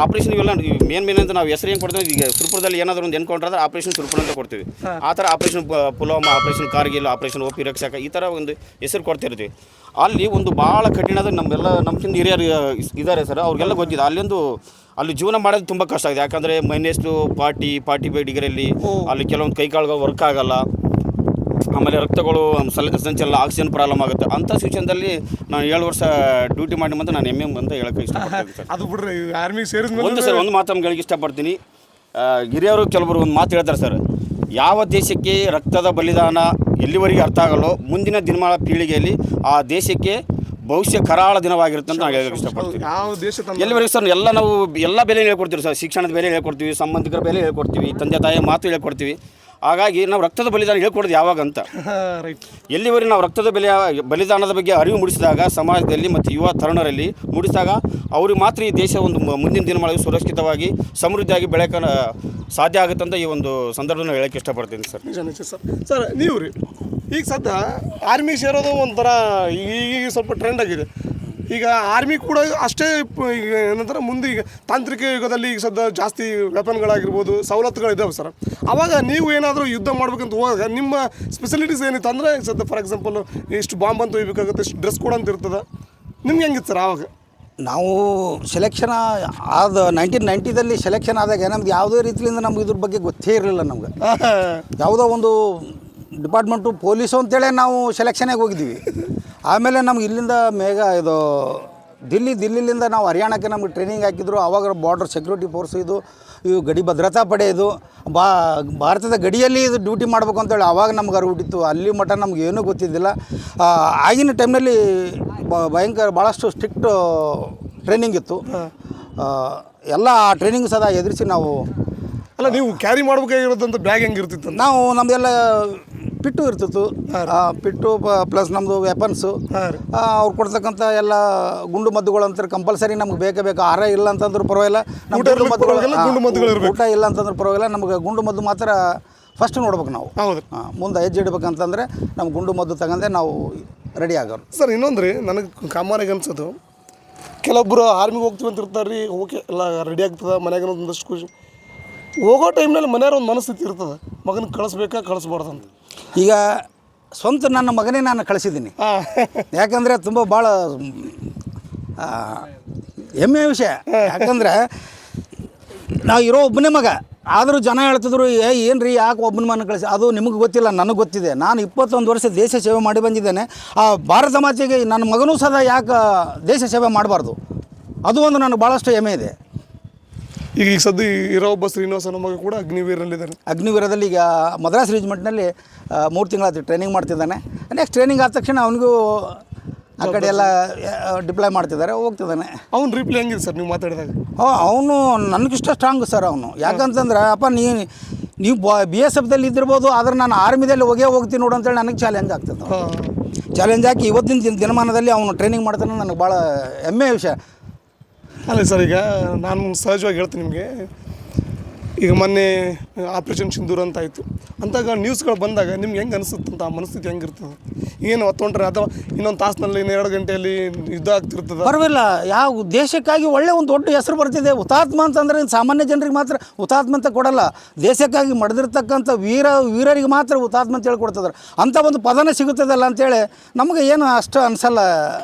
ಆಪ್ರೇಷನ್ ಇವೆಲ್ಲ ಮೇನ್ ಅಂತ ನಾವು ಹೆಸರು ಏನು ಕೊಡ್ತೀವಿ. ಈಗ ಸುರ್ಪುರದಲ್ಲಿ ಏನಾದರೂ ಒಂದು ಎನ್ಕೌಂಟರ್ ಆದರೆ ಆಪ್ರೇಷನ್ ಸುರ್ಪುರ ಅಂತ ಕೊಡ್ತೀವಿ. ಆ ಥರ operation Pulwama, operation Kargil, operation OP ರಕ್ಷಕ, ಈ ಥರ ಒಂದು ಹೆಸರು ಕೊಡ್ತಿರ್ತೀವಿ. ಅಲ್ಲಿ ಒಂದು ಭಾಳ ಕಠಿಣದ ನಮ್ಮಿಂದ ಹಿರಿಯರು ಇದ್ದಾರೆ ಸರ್, ಅವ್ರಿಗೆಲ್ಲ ಗೊತ್ತಿದೆ. ಅಲ್ಲಿ ಜೀವನ ಮಾಡೋದು ತುಂಬ ಕಷ್ಟ ಆಗಿದೆ. ಯಾಕಂದರೆ -45 ಡಿಗ್ರಿಯಲ್ಲಿ ಅಲ್ಲಿ ಕೆಲವೊಂದು ಕೈಕಾಳುಗಳು ವರ್ಕ್ ಆಗಲ್ಲ. ಆಮೇಲೆ ರಕ್ತಗಳು ಸಂಚಲನ, ಆಕ್ಸಿಜನ್ ಪ್ರಾಬ್ಲಮ್ ಆಗುತ್ತೆ. ಅಂಥ ಸಿಚುವೇಷನ್ದಲ್ಲಿ ನಾನು 7 ವರ್ಷ ಡ್ಯೂಟಿ ಮಾಡಿ ಮತ್ತು ನಾನು ಹೆಮ್ಮೆ ಅಂತ ಹೇಳೋಕ್ಕೆ ಇಷ್ಟಪಡ್ತೀನಿ ಸರ್. ಅದು ಬಿಡ್ರಿ, ಆರ್ಮಿಗೆ ಸೇರಿದ ಒಂದು ಮಾತು ನಮ್ಗೆ ಹೇಳಕ್ಕೆ ಇಷ್ಟಪಡ್ತೀನಿ. ಹಿರಿಯರು ಕೆಲವರು ಒಂದು ಮಾತು ಹೇಳ್ತಾರೆ ಸರ್, ಯಾವ ದೇಶಕ್ಕೆ ರಕ್ತದ ಬಲಿದಾನ ಎಲ್ಲಿವರೆಗೆ ಅರ್ಥ ಆಗಲ್ಲೋ ಮುಂದಿನ ದಿನಮಾನ ಪೀಳಿಗೆಯಲ್ಲಿ ಆ ದೇಶಕ್ಕೆ ಭವಿಷ್ಯ ಕರಾಳ ದಿನವಾಗಿರುತ್ತೆ ಅಂತ ನಾನು ಹೇಳಕ್ಕೆ ಇಷ್ಟಪಡ್ತೀನಿ. ಯಾವ ದೇಶ ಎಲ್ಲಿವರೆಗೆ ಸರ್ ನಾವು ಎಲ್ಲ ಬೆಲೆ ಹೇಳ್ಕೊಡ್ತೀವಿ ಸರ್. ಶಿಕ್ಷಣದ ಬೆಲೆ ಹೇಳ್ಕೊಡ್ತೀವಿ, ಸಂಬಂಧಿಕರ ಬೆಲೆ ಹೇಳ್ಕೊಡ್ತೀವಿ, ತಂದೆ ತಾಯಿಯ ಮಾತು ಹೇಳ್ಕೊಡ್ತೀವಿ. ಹಾಗಾಗಿ ನಾವು ರಕ್ತದ ಬಲಿದಾನ ಹೇಳ್ಕೊಡೋದು ಯಾವಾಗ ಅಂತ, ಎಲ್ಲಿವರೆಗೆ ನಾವು ರಕ್ತದ ಬಲಿದಾನದ ಬಗ್ಗೆ ಅರಿವು ಮೂಡಿಸಿದಾಗ ಸಮಾಜದಲ್ಲಿ ಮತ್ತು ಯುವ ತರುಣರಲ್ಲಿ ಮೂಡಿಸಿದಾಗ ಅವ್ರಿಗೆ ಮಾತ್ರ ಈ ದೇಶ ಒಂದು ಮುಂದಿನ ದಿನಮಾನಗಳಲ್ಲಿ ಸುರಕ್ಷಿತವಾಗಿ ಸಮೃದ್ಧಿಯಾಗಿ ಬೆಳೆಯೋಕೆ ಸಾಧ್ಯ ಆಗುತ್ತೆ ಅಂತ ಈ ಒಂದು ಸಂದರ್ಭದಲ್ಲಿ ಹೇಳೋಕ್ಕೆ ಇಷ್ಟಪಡ್ತೀನಿ ಸರ್. ನಿಜ ಸರ್. ಸರ್ ನೀವು ರೀ ಈಗ ಸದ್ಯ ಆರ್ಮಿ ಸೇರೋದು ಒಂಥರ ಈಗ ಸ್ವಲ್ಪ ಟ್ರೆಂಡ್ ಆಗಿದೆ. ಈಗ ಆರ್ಮಿ ಕೂಡ ಅಷ್ಟೇ ಈಗ ಏನಂತಾರೆ ಮುಂದೆ ಈಗ ತಾಂತ್ರಿಕ ಯುಗದಲ್ಲಿ ಈಗ ಸದ್ಯ ಜಾಸ್ತಿ ವೆಪನ್ಗಳಾಗಿರ್ಬೋದು, ಸವಲತ್ತುಗಳಿದ್ದಾವೆ ಸರ್. ಆವಾಗ ನೀವು ಏನಾದರೂ ಯುದ್ಧ ಮಾಡ್ಬೇಕಂತ ಹೋದಾಗ ನಿಮ್ಮ ಸ್ಪೆಷಲಿಟೀಸ್ ಏನಿತ್ತು ಅಂದರೆ ಸದ್ಯ ಫಾರ್ ಎಕ್ಸಾಂಪಲ್ ಇಷ್ಟು ಬಾಂಬ್ ಅಂತ ಒಯ್ಬೇಕಾಗುತ್ತೆ, ಇಷ್ಟು ಡ್ರೆಸ್ ಕೋಡ್ ಅಂತ ಇರ್ತದೆ. ನಿಮ್ಗೆ ಹೆಂಗಿತ್ತು ಸರ್ ಆವಾಗ? ನಾವು ಸೆಲೆಕ್ಷನ್ ಆದ 1990ದಲ್ಲಿ ಸೆಲೆಕ್ಷನ್ ಆದಾಗ ನಮ್ದು ಯಾವುದೇ ರೀತಿಯಿಂದ ನಮ್ಗೆ ಇದ್ರ ಬಗ್ಗೆ ಗೊತ್ತೇ ಇರಲಿಲ್ಲ. ನಮ್ಗೆ ಯಾವುದೋ ಒಂದು ಡಿಪಾರ್ಟ್ಮೆಂಟು ಪೊಲೀಸು ಅಂತೇಳಿ ನಾವು ಸೆಲೆಕ್ಷನಾಗಿ ಹೋಗಿದ್ದೀವಿ. ಆಮೇಲೆ ನಮ್ಗೆ ಇಲ್ಲಿಂದ ದಿಲ್ಲಿಲಿಂದ ನಾವು ಹರಿಯಾಣಕ್ಕೆ ನಮಗೆ ಟ್ರೈನಿಂಗ್ ಹಾಕಿದ್ರು. ಆವಾಗ ಬಾರ್ಡರ್ ಸೆಕ್ಯೂರಿಟಿ ಫೋರ್ಸ್ ಇವು ಗಡಿ ಭದ್ರತಾ ಪಡೆ ಇದು ಭಾರತದ ಗಡಿಯಲ್ಲಿ ಇದು ಡ್ಯೂಟಿ ಮಾಡ್ಬೇಕು ಅಂತೇಳಿ ಆವಾಗ ನಮ್ಗೆ ಅರಿವಿಟ್ಟಿತ್ತು. ಅಲ್ಲಿ ಮಟ್ಟ ನಮ್ಗೆ ಏನೂ ಗೊತ್ತಿದ್ದಿಲ್ಲ. ಆಗಿನ ಟೈಮ್ನಲ್ಲಿ ಭಯಂಕರ ಭಾಳಷ್ಟು ಸ್ಟ್ರಿಕ್ಟ್ ಟ್ರೈನಿಂಗ್ ಇತ್ತು. ಎಲ್ಲ ಆ ಟ್ರೈನಿಂಗ್ ಸದಾ ಎದುರಿಸಿ ನಾವು ಅಲ್ಲ, ನೀವು ಕ್ಯಾರಿ ಮಾಡ್ಬೇಕಾಗಿರೋದಂತ ಬ್ಯಾಗ್ ಹೆಂಗಿರ್ತಿತ್ತು? ನಾವು ನಮ್ಮದೆಲ್ಲ ಪಿಟ್ಟು ಇರ್ತಿತ್ತು. ಪಿಟ್ಟು ಪ್ಲಸ್ ನಮ್ಮದು ವೆಪನ್ಸು, ಅವ್ರು ಕೊಡ್ತಕ್ಕಂಥ ಎಲ್ಲ ಗುಂಡು ಮದ್ದುಗಳು ಅಂತಾರೆ ಕಂಪಲ್ಸರಿ ನಮ್ಗೆ ಬೇಕೇ ಬೇಕು. ಆಹಾರ ಇಲ್ಲ ಅಂತಂದ್ರೂ ಪರವಾಗಿಲ್ಲ, ನಮ್ಮ ಗುಂಡು ಮದ್ದುಗಳು ಊಟ ಇಲ್ಲ ಅಂತಂದ್ರೆ ಪರವಾಗಿಲ್ಲ, ನಮ್ಗೆ ಗುಂಡು ಮದ್ದು ಮಾತ್ರ ಫಸ್ಟ್ ನೋಡ್ಬೇಕು ನಾವು. ಹೌದು. ಮುಂದೆ ಹೆಜ್ಜೆ ಇಡ್ಬೇಕಂತಂದರೆ ನಮ್ಮ ಗುಂಡು ಮದ್ದು ತಗೊಂಡೆ ನಾವು ರೆಡಿ ಆಗೋರು. ಸರ್ ಇನ್ನೊಂದು ರೀ, ನನಗೆ ಕಾಮನಾಗಿ ಅನ್ಸೋದು, ಕೆಲವೊಬ್ಬರು ಆರ್ಮಿಗೆ ಹೋಗ್ತೀವಿ ಅಂತ ಇರ್ತಾರೆ ರೀ, ಓಕೆ ಎಲ್ಲ ರೆಡಿ ಆಗ್ತದೆ, ಮನ್ಯಾಗ ಒಂದಷ್ಟು ಖುಷಿ. ಹೋಗೋ ಟೈಮ್ನಲ್ಲಿ ಮನೆಯವ್ರ ಒಂದು ಮನಸ್ಥಿತಿ ಇರ್ತದೆ, ಮಗನ ಕಳಿಸ್ಬೇಕಾ ಕಳಿಸ್ಬಾರ್ದಂತ. ಈಗ ಸ್ವಂತ ನನ್ನ ಮಗನೇ ನಾನು ಕಳಿಸಿದ್ದೀನಿ. ಯಾಕಂದರೆ ತುಂಬ ಭಾಳ ಹೆಮ್ಮೆಯ ವಿಷಯ. ಯಾಕಂದರೆ ನಾವು ಇರೋ ಒಬ್ಬನೇ ಮಗ, ಆದರೂ ಜನ ಹೇಳ್ತಿದ್ರು ಏನು ರೀ ಯಾಕೆ ಒಬ್ಬನ ಮನ ಕಳಿಸಿ. ಅದು ನಿಮಗೆ ಗೊತ್ತಿಲ್ಲ, ನನಗೆ ಗೊತ್ತಿದೆ. ನಾನು 21 ವರ್ಷ ದೇಶ ಸೇವೆ ಮಾಡಿ ಬಂದಿದ್ದೇನೆ. ಆ ಭಾರತ ಮಾತೆಗೆ ನನ್ನ ಮಗನೂ ಸದಾ ಯಾಕೆ ದೇಶ ಸೇವೆ ಮಾಡಬಾರ್ದು, ಅದು ಒಂದು ನನಗೆ ಭಾಳಷ್ಟು ಹೆಮ್ಮೆ ಇದೆ. ಈಗ ಸದ್ಯ ಇರೋ ಒಬ್ಬ ಶ್ರೀನಿವಾಸ ಮಗ ಕೂಡ ಅಗ್ನಿವೀರಲ್ಲಿದ್ದಾರೆ. ಅಗ್ನಿವೀರದಲ್ಲಿ ಈಗ ಮದ್ರಾಸ್ ರೆಜಿಮೆಂಟ್ನಲ್ಲಿ 3 ತಿಂಗಳಾಯ್ತು ಟ್ರೈನಿಂಗ್ ಮಾಡ್ತಿದ್ದಾನೆ. ನೆಕ್ಸ್ಟ್ ಟ್ರೈನಿಂಗ್ ಆದ ತಕ್ಷಣ ಅವನಿಗೂ ಆ ಕಡೆ ಎಲ್ಲ ಡಿಪ್ಲಾಯ್ ಮಾಡ್ತಿದ್ದಾರೆ, ಹೋಗ್ತಿದ್ದಾನೆ. ಅವ್ನು ರಿಪ್ಲೈ ಹೆಂಗಿದೆ ಸರ್ ನೀವು ಮಾತಾಡಿದಾಗ? ಅವನು ನನಗಿಷ್ಟ ಸ್ಟ್ರಾಂಗ್ ಸರ್ ಅವನು. ಯಾಕಂತಂದ್ರೆ ಅಪ್ಪ ನೀವು BSFದಲ್ಲಿ ಇದ್ದಿರ್ಬೋದು, ಆದರೆ ನಾನು ಆರ್ಮಿದಲ್ಲಿ ಹೋಗ್ತೀನಿ ನೋಡು ಅಂತೇಳಿ ನನಗೆ ಚಾಲೆಂಜ್ ಆಗ್ತದೆ. ಚಾಲೆಂಜ್ ಹಾಕಿ ಇವತ್ತಿನ ದಿನಮಾನದಲ್ಲಿ ಅವನು ಟ್ರೈನಿಂಗ್ ಮಾಡ್ತಾನೆ, ನನಗೆ ಭಾಳ ಹೆಮ್ಮೆಯ ವಿಷಯ. ಅಲ್ಲ ಸರ್, ಈಗ ನಾನು ಸಹಜವಾಗಿ ಹೇಳ್ತೀನಿ ನಿಮಗೆ, ಈಗ ಮೊನ್ನೆ ಆಪ್ರೇಷನ್ ಸಿಂಧೂರ್ ಅಂತ ಆಯಿತು ಅಂತಾಗ ನ್ಯೂಸ್ಗಳು ಬಂದಾಗ ನಿಮ್ಗೆ ಹೆಂಗೆ ಅನಿಸುತ್ತಂತ, ಆ ಮನಸ್ಥಿತಿ ಹೆಂಗಿರ್ತದೆ? ಏನು ಹೊತ್ತೊಂಡ್ರೆ ಅಥವಾ ಇನ್ನೊಂದು ತಾಸಿನಲ್ಲಿ 2 ಗಂಟೆಯಲ್ಲಿ ಯುದ್ಧ ಆಗ್ತಿರ್ತದೆ? ಪರವಾಗಿಲ್ಲ, ಯಾವ ದೇಶಕ್ಕಾಗಿ ಒಳ್ಳೆ ಒಂದು ದೊಡ್ಡ ಹೆಸರು ಬರ್ತಿದೆ. ಹುತಾತ್ಮ ಅಂತಂದರೆ ಸಾಮಾನ್ಯ ಜನರಿಗೆ ಮಾತ್ರ ಹುತಾತ್ಮ ಅಂತ ಕೊಡಲ್ಲ, ದೇಶಕ್ಕಾಗಿ ಮಡಿದಿರ್ತಕ್ಕಂಥ ವೀರರಿಗೆ ಮಾತ್ರ ಹುತಾತ್ಮ ಅಂತ ಹೇಳಿ ಕೊಡ್ತಿದ್ದಾರೆ. ಅಂಥ ಒಂದು ಪದನ ಸಿಗುತ್ತದಲ್ಲ ಅಂತೇಳಿ ನಮಗೆ ಏನು ಅಷ್ಟು ಅನಿಸಲ್ಲ.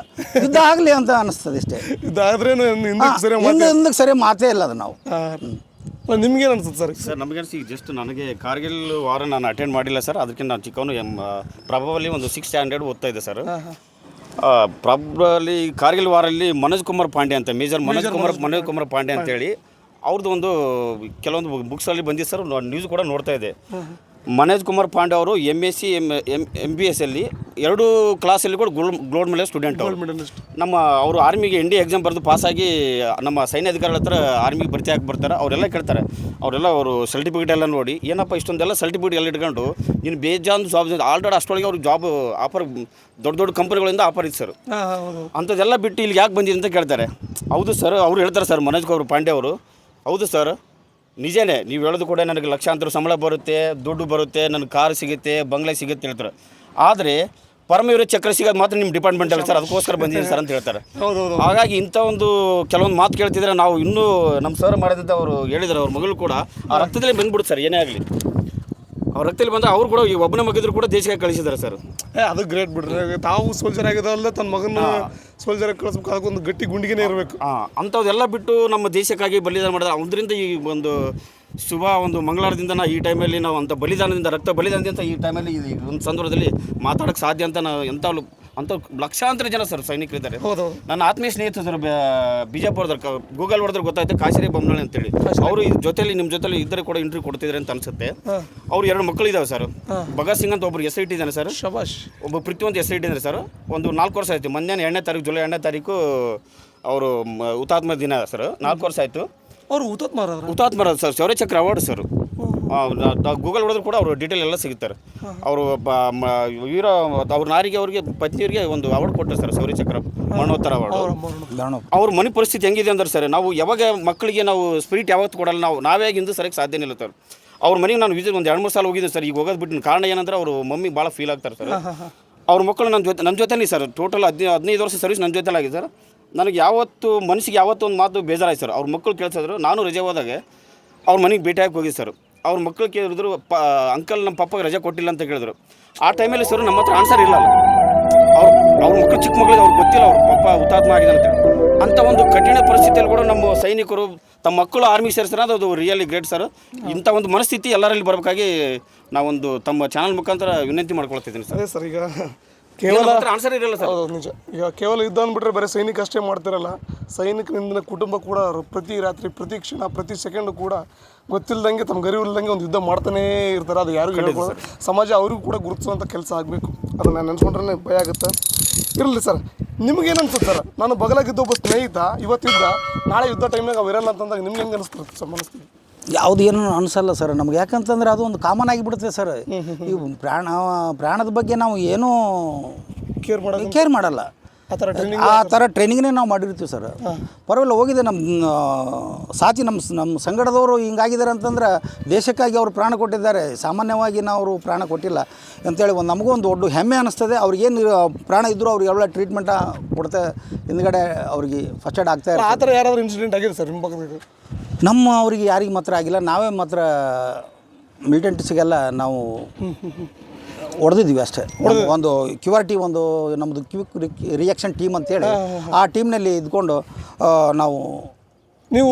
ಯುದ್ಧ ಆಗಲಿ ಅಂತ ಅನಿಸ್ತದೆ ಇಷ್ಟೇ. ಇದಾದ್ರೇನು ಹಿಂದಕ್ಕೆ ಸರಿ ಮಾತೇ ಇಲ್ಲ ಅದು. ನಾವು ನಿಮ್ಗೇನು ಅನ್ಸುತ್ತೆ ಸರ್? ಸರ್ ನಮಗನ್ಸಿ ಈಗ ಜಸ್ಟ್ ನನಗೆ ಕಾರ್ಗಿಲ್ ವಾರ ನಾನು ಅಟೆಂಡ್ ಮಾಡಿಲ್ಲ ಸರ್. ಅದಕ್ಕೆ ನಾನು ಚಿಕ್ಕವನು ಪ್ರಾಬಬಲಿ ಒಂದು 6th ಸ್ಟ್ಯಾಂಡರ್ಡ್ ಓದ್ತಾ ಇದ್ದೆ ಸರ್. ಪ್ರಾಬಬಲಿ ಕಾರ್ಗಿಲ್ ವಾರಲ್ಲಿ ಮನೋಜ್ ಕುಮಾರ್ ಪಾಂಡೆ ಅಂತ, ಮೇಜರ್ ಮನೋಜ್ ಕುಮಾರ್ ಪಾಂಡೆ ಅಂತೇಳಿ ಅವ್ರದ್ದು ಒಂದು ಕೆಲವೊಂದು ಬುಕ್ಸಲ್ಲಿ ಬಂದಿದೆ ಸರ್. ನ್ಯೂಸ್ ಕೂಡ ನೋಡ್ತಾ ಇದೆ. ಮನೋಜ್ ಕುಮಾರ್ ಪಾಂಡೆ ಅವರು MSc MBS ಅಲ್ಲಿ 2 ಕ್ಲಾಸಲ್ಲಿ ಕೂಡ ಗೋಲ್ಡ್ ಮೆಡಲ್ ಸ್ಟೂಡೆಂಟ್ ಅವರು. ನಮ್ಮ ಅವರು ಆರ್ಮಿಗೆ ND ಎಕ್ಸಾಮ್ ಬರೆದು ಪಾಸಾಗಿ ನಮ್ಮ ಸೈನ್ಯ ಅಧಿಕಾರಿಗಳ ಹತ್ರ ಆರ್ಮಿಗೆ ಭರ್ತಿ ಹಾಕಿ ಬರ್ತಾರೆ. ಅವರೆಲ್ಲ ಕೇಳ್ತಾರೆ, ಅವರು ಸರ್ಟಿಫಿಕೇಟ್ ಎಲ್ಲ ನೋಡಿ, ಏನಪ್ಪ ಇಷ್ಟೊಂದೆಲ್ಲ ಸರ್ಟಿಫಿಕೇಟ್ ಎಲ್ಲ ಇಟ್ಕೊಂಡು ನೀನು ಬೇಜಾನ್ ಜಾಬ್ ಆಲ್ರೆಡಿ ಅಷ್ಟೊಳಗೆ ಅವ್ರಿಗೆ ಜಾಬ್ ಆಫರ್ ದೊಡ್ಡ ಕಂಪನಿಗಳಿಂದ ಆಫರ್ ಇತ್ತು ಸರ್. ಅಂಥದ್ದೆಲ್ಲ ಬಿಟ್ಟು ಇಲ್ಲಿ ಯಾಕೆ ಬಂದಿದೆ ಅಂತ ಕೇಳ್ತಾರೆ. ಹೌದು ಸರ್, ಅವ್ರು ಹೇಳ್ತಾರೆ ಸರ್, ಮನೋಜ್ ಕುಮಾರ್ ಪಾಂಡೆ ಅವರು, ಹೌದು ಸರ್ ನಿಜನೇ ನೀವು ಹೇಳೋದು ಕೂಡ, ನನಗೆ ಲಕ್ಷಾಂತರ ಸಂಬಳ ಬರುತ್ತೆ, ದುಡ್ಡು ಬರುತ್ತೆ, ನನಗೆ ಕಾರ್ ಸಿಗುತ್ತೆ, ಬಂಗ್ಲೆ ಸಿಗುತ್ತೆ ಹೇಳ್ತಾರೆ. ಆದರೆ ಪರಮವೀರ ಚಕ್ರ ಸಿಗೋದು ಮಾತ್ರ ನಿಮ್ಮ ಡಿಪಾರ್ಟ್ಮೆಂಟಲ್ಲಿ ಸರ್, ಅದಕ್ಕೋಸ್ಕರ ಬಂದಿದ್ದೀನಿ ಸರ್ ಅಂತ ಹೇಳ್ತಾರೆ. ಹಾಗಾಗಿ ಇಂಥ ಒಂದು ಕೆಲವೊಂದು ಮಾತು ಕೇಳ್ತಿದ್ರೆ ನಾವು ಇನ್ನೂ ನಮ್ಮ ಸರ್ ಮಾಡಿದಂಥ ಅವರು ಹೇಳಿದ್ದಾರೆ, ಅವ್ರ ಮಗಳು ಕೂಡ ಆ ರಕ್ತದಲ್ಲಿ ಬಂದ್ಬಿಡುತ್ತೆ ಸರ್. ಏನೇ ಆಗಲಿ ಅವ್ರ ರಕ್ತದಲ್ಲಿ ಬಂದರೆ ಅವ್ರು ಕೂಡ ಈ ಒಬ್ಬನ ಮಗಿದ್ರು ಕೂಡ ದೇಶಕ್ಕೆ ಕಳಿಸಿದ್ದಾರೆ ಸರ್. ಅದು ಗ್ರೇಟ್ ಬಿಡ್ರಿ. ತಾವು ಸೋಲ್ಜರ್ ಆಗಿರೋಲ್ಲ, ತನ್ನ ಮಗನ ಸೋಲ್ಜರ್ ಕಳಿಸ್ಬೇಕು, ಅದಕ್ಕೊಂದು ಗಟ್ಟಿ ಗುಂಡಿಗೆನೇ ಇರಬೇಕು. ಅಂಥದ್ದೆಲ್ಲ ಬಿಟ್ಟು ನಮ್ಮ ದೇಶಕ್ಕಾಗಿ ಬಲಿದಾನ ಮಾಡಿದ್ರೆ ಅದರಿಂದ ಈ ಒಂದು ಶುಭ ಒಂದು ಮಂಗಳವಾರದಿಂದ ಈ ಟೈಮಲ್ಲಿ ನಾವು ಅಂಥ ಬಲಿದಾನದಿಂದ, ರಕ್ತ ಬಲಿದಾನದಿಂದ ಈ ಟೈಮಲ್ಲಿ ಒಂದು ಸಂದರ್ಭದಲ್ಲಿ ಮಾತಾಡೋಕ್ಕೆ ಸಾಧ್ಯ ಅಂತ ನಾವು ಅಂಥ ಲಕ್ಷಾಂತರ ಜನ ಸರ್ ಸೈನಿಕರಿದ್ದಾರೆ. ನನ್ನ ಆತ್ಮೀಯ ಸ್ನೇಹಿತರು ಸರ್, ಬಿಜಾಪುರದವ್ರು, ಗೂಗಲ್ ಹೊಡೆದ್ರೆ ಗೊತ್ತಾಯ್ತು, ಕಾಶಿರಿ ಬೊಮ್ಮನಳ್ಳಿ ಅಂತೇಳಿ. ಅವರು ಜೊತೆಲಿ ನಿಮ್ಮ ಜೊತೆಲಿ ಇದ್ದರೆ ಕೂಡ ಇಂಟರ್ವ್ಯೂ ಕೊಡ್ತಿದ್ದಾರೆ ಅಂತ ಅನಿಸುತ್ತೆ. ಅವ್ರು 2 ಮಕ್ಕಳಿದ್ದಾವೆ ಸರ್. ಭಗತ್ ಸಿಂಗ್ ಅಂತ ಒಬ್ಬರು SIT ಇದ್ದಾನೆ ಸರ್, ಶಬಾಷ್. ಒಬ್ಬ ಪೃಥ್ವಿವಂತ SIT ಇದ್ದಾರೆ ಸರ್. ಒಂದು 4 ವರ್ಷ ಆಯಿತು, ಮೊನ್ನೆ 2ನೇ ತಾರೀಕು ಜುಲೈ 2ನೇ ತಾರೀಕು ಅವರು ಹುತಾತ್ಮ ದಿನ ಸರ್. 4 ವರ್ಷ ಆಯಿತು ಅವರು ಹುತಾತ್ಮರ ಸರ್. ಶೌರ್ಯ ಚಕ್ರ ಅವಾರ್ಡ್ ಸರ್. ಗೂಗಲ್ ಹೊಡೆದ್ರು ಕೂಡ ಅವರು ಡೀಟೇಲ್ ಎಲ್ಲ ಸಿಗುತ್ತಾರೆ. ಅವರು ವೀರ ಅವ್ರ ನಾರಿಗೆ ಅವ್ರಿಗೆ ಪತ್ನಿಯವರಿಗೆ ಒಂದು ಅವಾರ್ಡ್ ಕೊಟ್ಟರು ಸರ್, ಶೌರ್ಯ ಚಕ್ರ ಮರಣೋತ್ತರ ಅವಾರ್ಡ್. ಅವ್ರ ಮನೆ ಪರಿಸ್ಥಿತಿ ಹೆಂಗಿದೆ ಅಂದ್ರೆ ಸರ್, ನಾವು ಯಾವಾಗ ಮಕ್ಕಳಿಗೆ ನಾವು ಸ್ಪಿರಿಟ್ ಯಾವತ್ತು ಕೊಡಲ್ಲ, ನಾವೇ ಹಿಂದೆ ಸರಿಯಾಗಿ ಸಾಧ್ಯನೇ ಇಲ್ಲ ಸರ್. ಅವ್ರ ಮನೆಗೆ ನಾನು ವಿಸಿಟ್ ಒಂದು 2-3 ಸಲ ಹೋಗಿದ್ದೆ ಸರ್. ಈಗ ಹೋಗೋದು ಬಿಟ್ಟು ಕಾರಣ ಏನಂದ್ರೆ ಅವರು ಮಮ್ಮಿ ಭಾಳ ಫೀಲ್ ಆಗ್ತಾರೆ ಸರ್. ಅವ್ರ ಮಕ್ಕಳು ನನ್ನ ಜೊತೆನೇ ಸರ್. ಟೋಟಲ್ 15 ವರ್ಷ ಸರ್ವಿಸ್ ನನ್ನ ಜೊತೆಲಿ ಆಗಿದೆ ಸರ್. ನನಗೆ ಯಾವತ್ತು ಮನಸ್ಸಿಗೆ ಯಾವತ್ತೂ ಒಂದು ಮಾತು ಬೇಜಾರಾಯ್ತು ಸರ್. ಅವ್ರ ಮಕ್ಕಳು ಕೇಳ್ಸಿದ್ರು, ನಾನು ರಜೆ ಹೋದಾಗ ಅವ್ರ ಮನೆಗೆ ಭೇಟಿಯಾಗಿ ಹೋಗಿದ್ದೆ ಸರ್. ಅವ್ರ ಮಕ್ಕಳು ಕೇಳಿದ್ರು, ಅಂಕಲ್ ನಮ್ಮ ಪಪ್ಪಗೆ ರಜೆ ಕೊಟ್ಟಿಲ್ಲ ಅಂತ ಕೇಳಿದ್ರು. ಆ ಟೈಮಲ್ಲಿ ಸರ್ ನಮ್ಮ ಹತ್ರ ಆನ್ಸರ್ ಇಲ್ಲ. ಅವ್ರ ಮಕ್ಕಳು ಚಿಕ್ಕ ಮಕ್ಕಳಿಗೆ ಅವ್ರಿಗೆ ಗೊತ್ತಿಲ್ಲ ಅವ್ರ ಪಪ್ಪ ಹುತಾತ್ಮ ಆಗಿದೆ ಅಂತೇಳಿ. ಅಂಥ ಒಂದು ಕಠಿಣ ಪರಿಸ್ಥಿತಿಯಲ್ಲಿ ಕೂಡ ನಮ್ಮ ಸೈನಿಕರು ತಮ್ಮ ಮಕ್ಕಳು ಆರ್ಮಿಗೆ ಸೇರಿಸ್ತಾರೆ, ಅದು ರಿಯಲಿ ಗ್ರೇಟ್ ಸರ್. ಇಂಥ ಒಂದು ಮನಸ್ಥಿತಿ ಎಲ್ಲರಲ್ಲಿ ಬರಬೇಕಾಗಿ ನಾವೊಂದು ತಮ್ಮ ಚಾನಲ್ ಮುಖಾಂತರ ವಿನಂತಿ ಮಾಡ್ಕೊಳ್ತಿದ್ದೀನಿ ಸರ್. ಅದೇ ಸರ್, ಈಗ ಕೇವಲ ಆನ್ಸರ್ ಇರಲ್ಲ ಸರ್. ಹೌದು ನಿಜ. ಈಗ ಕೇವಲ ಯುದ್ಧ ಅಂದ್ಬಿಟ್ರೆ ಬರೀ ಸೈನಿಕ ಅಷ್ಟೇ ಮಾಡ್ತಿರಲ್ಲ, ಸೈನಿಕರಿಂದ ಕುಟುಂಬ ಕೂಡ ಪ್ರತಿ ರಾತ್ರಿ ಪ್ರತಿ ಕ್ಷಣ ಪ್ರತಿ ಸೆಕೆಂಡು ಕೂಡ ಗೊತ್ತಿಲ್ಲದಂಗೆ ತಮ್ಮ ಗರಿವು ಇಲ್ಲದಂಗೆ ಒಂದು ಯುದ್ಧ ಮಾಡ್ತಾನೇ ಇರ್ತಾರೆ. ಅದು ಯಾರಿಗೂ ಹೇಳ್ಕೊಳ್ಳೋ ಸಮಾಜ ಅವ್ರಿಗೂ ಕೂಡ ಗುರುತಿಸುವಂಥ ಕೆಲಸ ಆಗಬೇಕು. ಅದನ್ನು ನಾನು ನೆನೆಸ್ಕೊಂಡ್ರೆ ಭಯ ಆಗುತ್ತೆ. ಇರಲಿ ಸರ್, ನಿಮಗೇನು ಅನ್ಸುತ್ತೆ ಸರ್? ನಾನು ಬಗಲಾಗಿದ್ದ ಒಬ್ಬ ಸ್ನೇಹಿತ ಇವತ್ತು ಯುದ್ಧ, ನಾಳೆ ಯುದ್ಧ ಟೈಮ್ನಾಗ ಅವು ಇರಲ್ಲ ಅಂತಂದಾಗ ನಿಮ್ಗೆ ಹೆಂಗೆ ಅನಿಸ್ತಿರುತ್ತೆ ಸರ್ ಮನಸ್ಸಿಗೆ? ಯಾವುದು ಏನೂ ಅನಿಸಲ್ಲ ಸರ್ ನಮ್ಗೆ. ಯಾಕಂತಂದ್ರೆ ಅದು ಒಂದು ಕಾಮನ್ ಆಗಿಬಿಡುತ್ತೆ ಸರ್. ಈ ಪ್ರಾಣದ ಬಗ್ಗೆ ನಾವು ಏನೂ ಕೇರ್ ಮಾಡಲ್ಲ. ಆ ಥರ ಟ್ರೈನಿಂಗ್ನೇ ನಾವು ಮಾಡಿರ್ತೀವಿ ಸರ್. ಪರವಾಗಿಲ್ಲ, ಹೋಗಿದೆ ನಮ್ಮ ಸಾಥಿ ನಮ್ಮ ಸಂಗಡದವರು ಹಿಂಗಾಗಿದ್ದಾರೆ ಅಂತಂದ್ರೆ ದೇಶಕ್ಕಾಗಿ ಅವರು ಪ್ರಾಣ ಕೊಟ್ಟಿದ್ದಾರೆ. ಸಾಮಾನ್ಯವಾಗಿ ನಾವು ಅವರು ಪ್ರಾಣ ಕೊಟ್ಟಿಲ್ಲ ಅಂತೇಳಿ ನಮಗೂ ಒಂದು ದೊಡ್ಡ ಹೆಮ್ಮೆ ಅನ್ನಿಸ್ತದೆ. ಅವ್ರಿಗೇನು ಪ್ರಾಣ ಇದ್ದರೂ ಅವ್ರಿಗೆ ಎಲ್ಲ ಟ್ರೀಟ್ಮೆಂಟ ಕೊಡ್ತಾ ಹಿಂದ್ಗಡೆ ಅವ್ರಿಗೆ ಫಸ್ಟ್ ಏಡ್ ಆಗ್ತಾ ಆ ಥರ ಯಾರಾದರೂ ಇನ್ಸಿಡೆಂಟ್ ಆಗಿದೆ ಸರ್ ನಿಮ್ಮ ಪಕ್ಕದಾಗ? ನಮ್ಮ ಅವ್ರಿಗೆ ಯಾರಿಗೆ ಮಾತ್ರ ಆಗಿಲ್ಲ. ನಾವೇ ಮಾತ್ರ ಮಿಲಿಟೆಂಟ್ಸಿಗೆಲ್ಲ ನಾವು ಹೊಡೆದಿದ್ವಿ ಅಷ್ಟೇ. ಒಂದು QRT ಒಂದು ನಮ್ಮದು ಕ್ವಿಕ್ ರಿಯಾಕ್ಷನ್ ಟೀಮ್ ಅಂತೇಳಿ ಆ ಟೀಮ್ನಲ್ಲಿ ಇದ್ಕೊಂಡು ನಾವು ನೀವು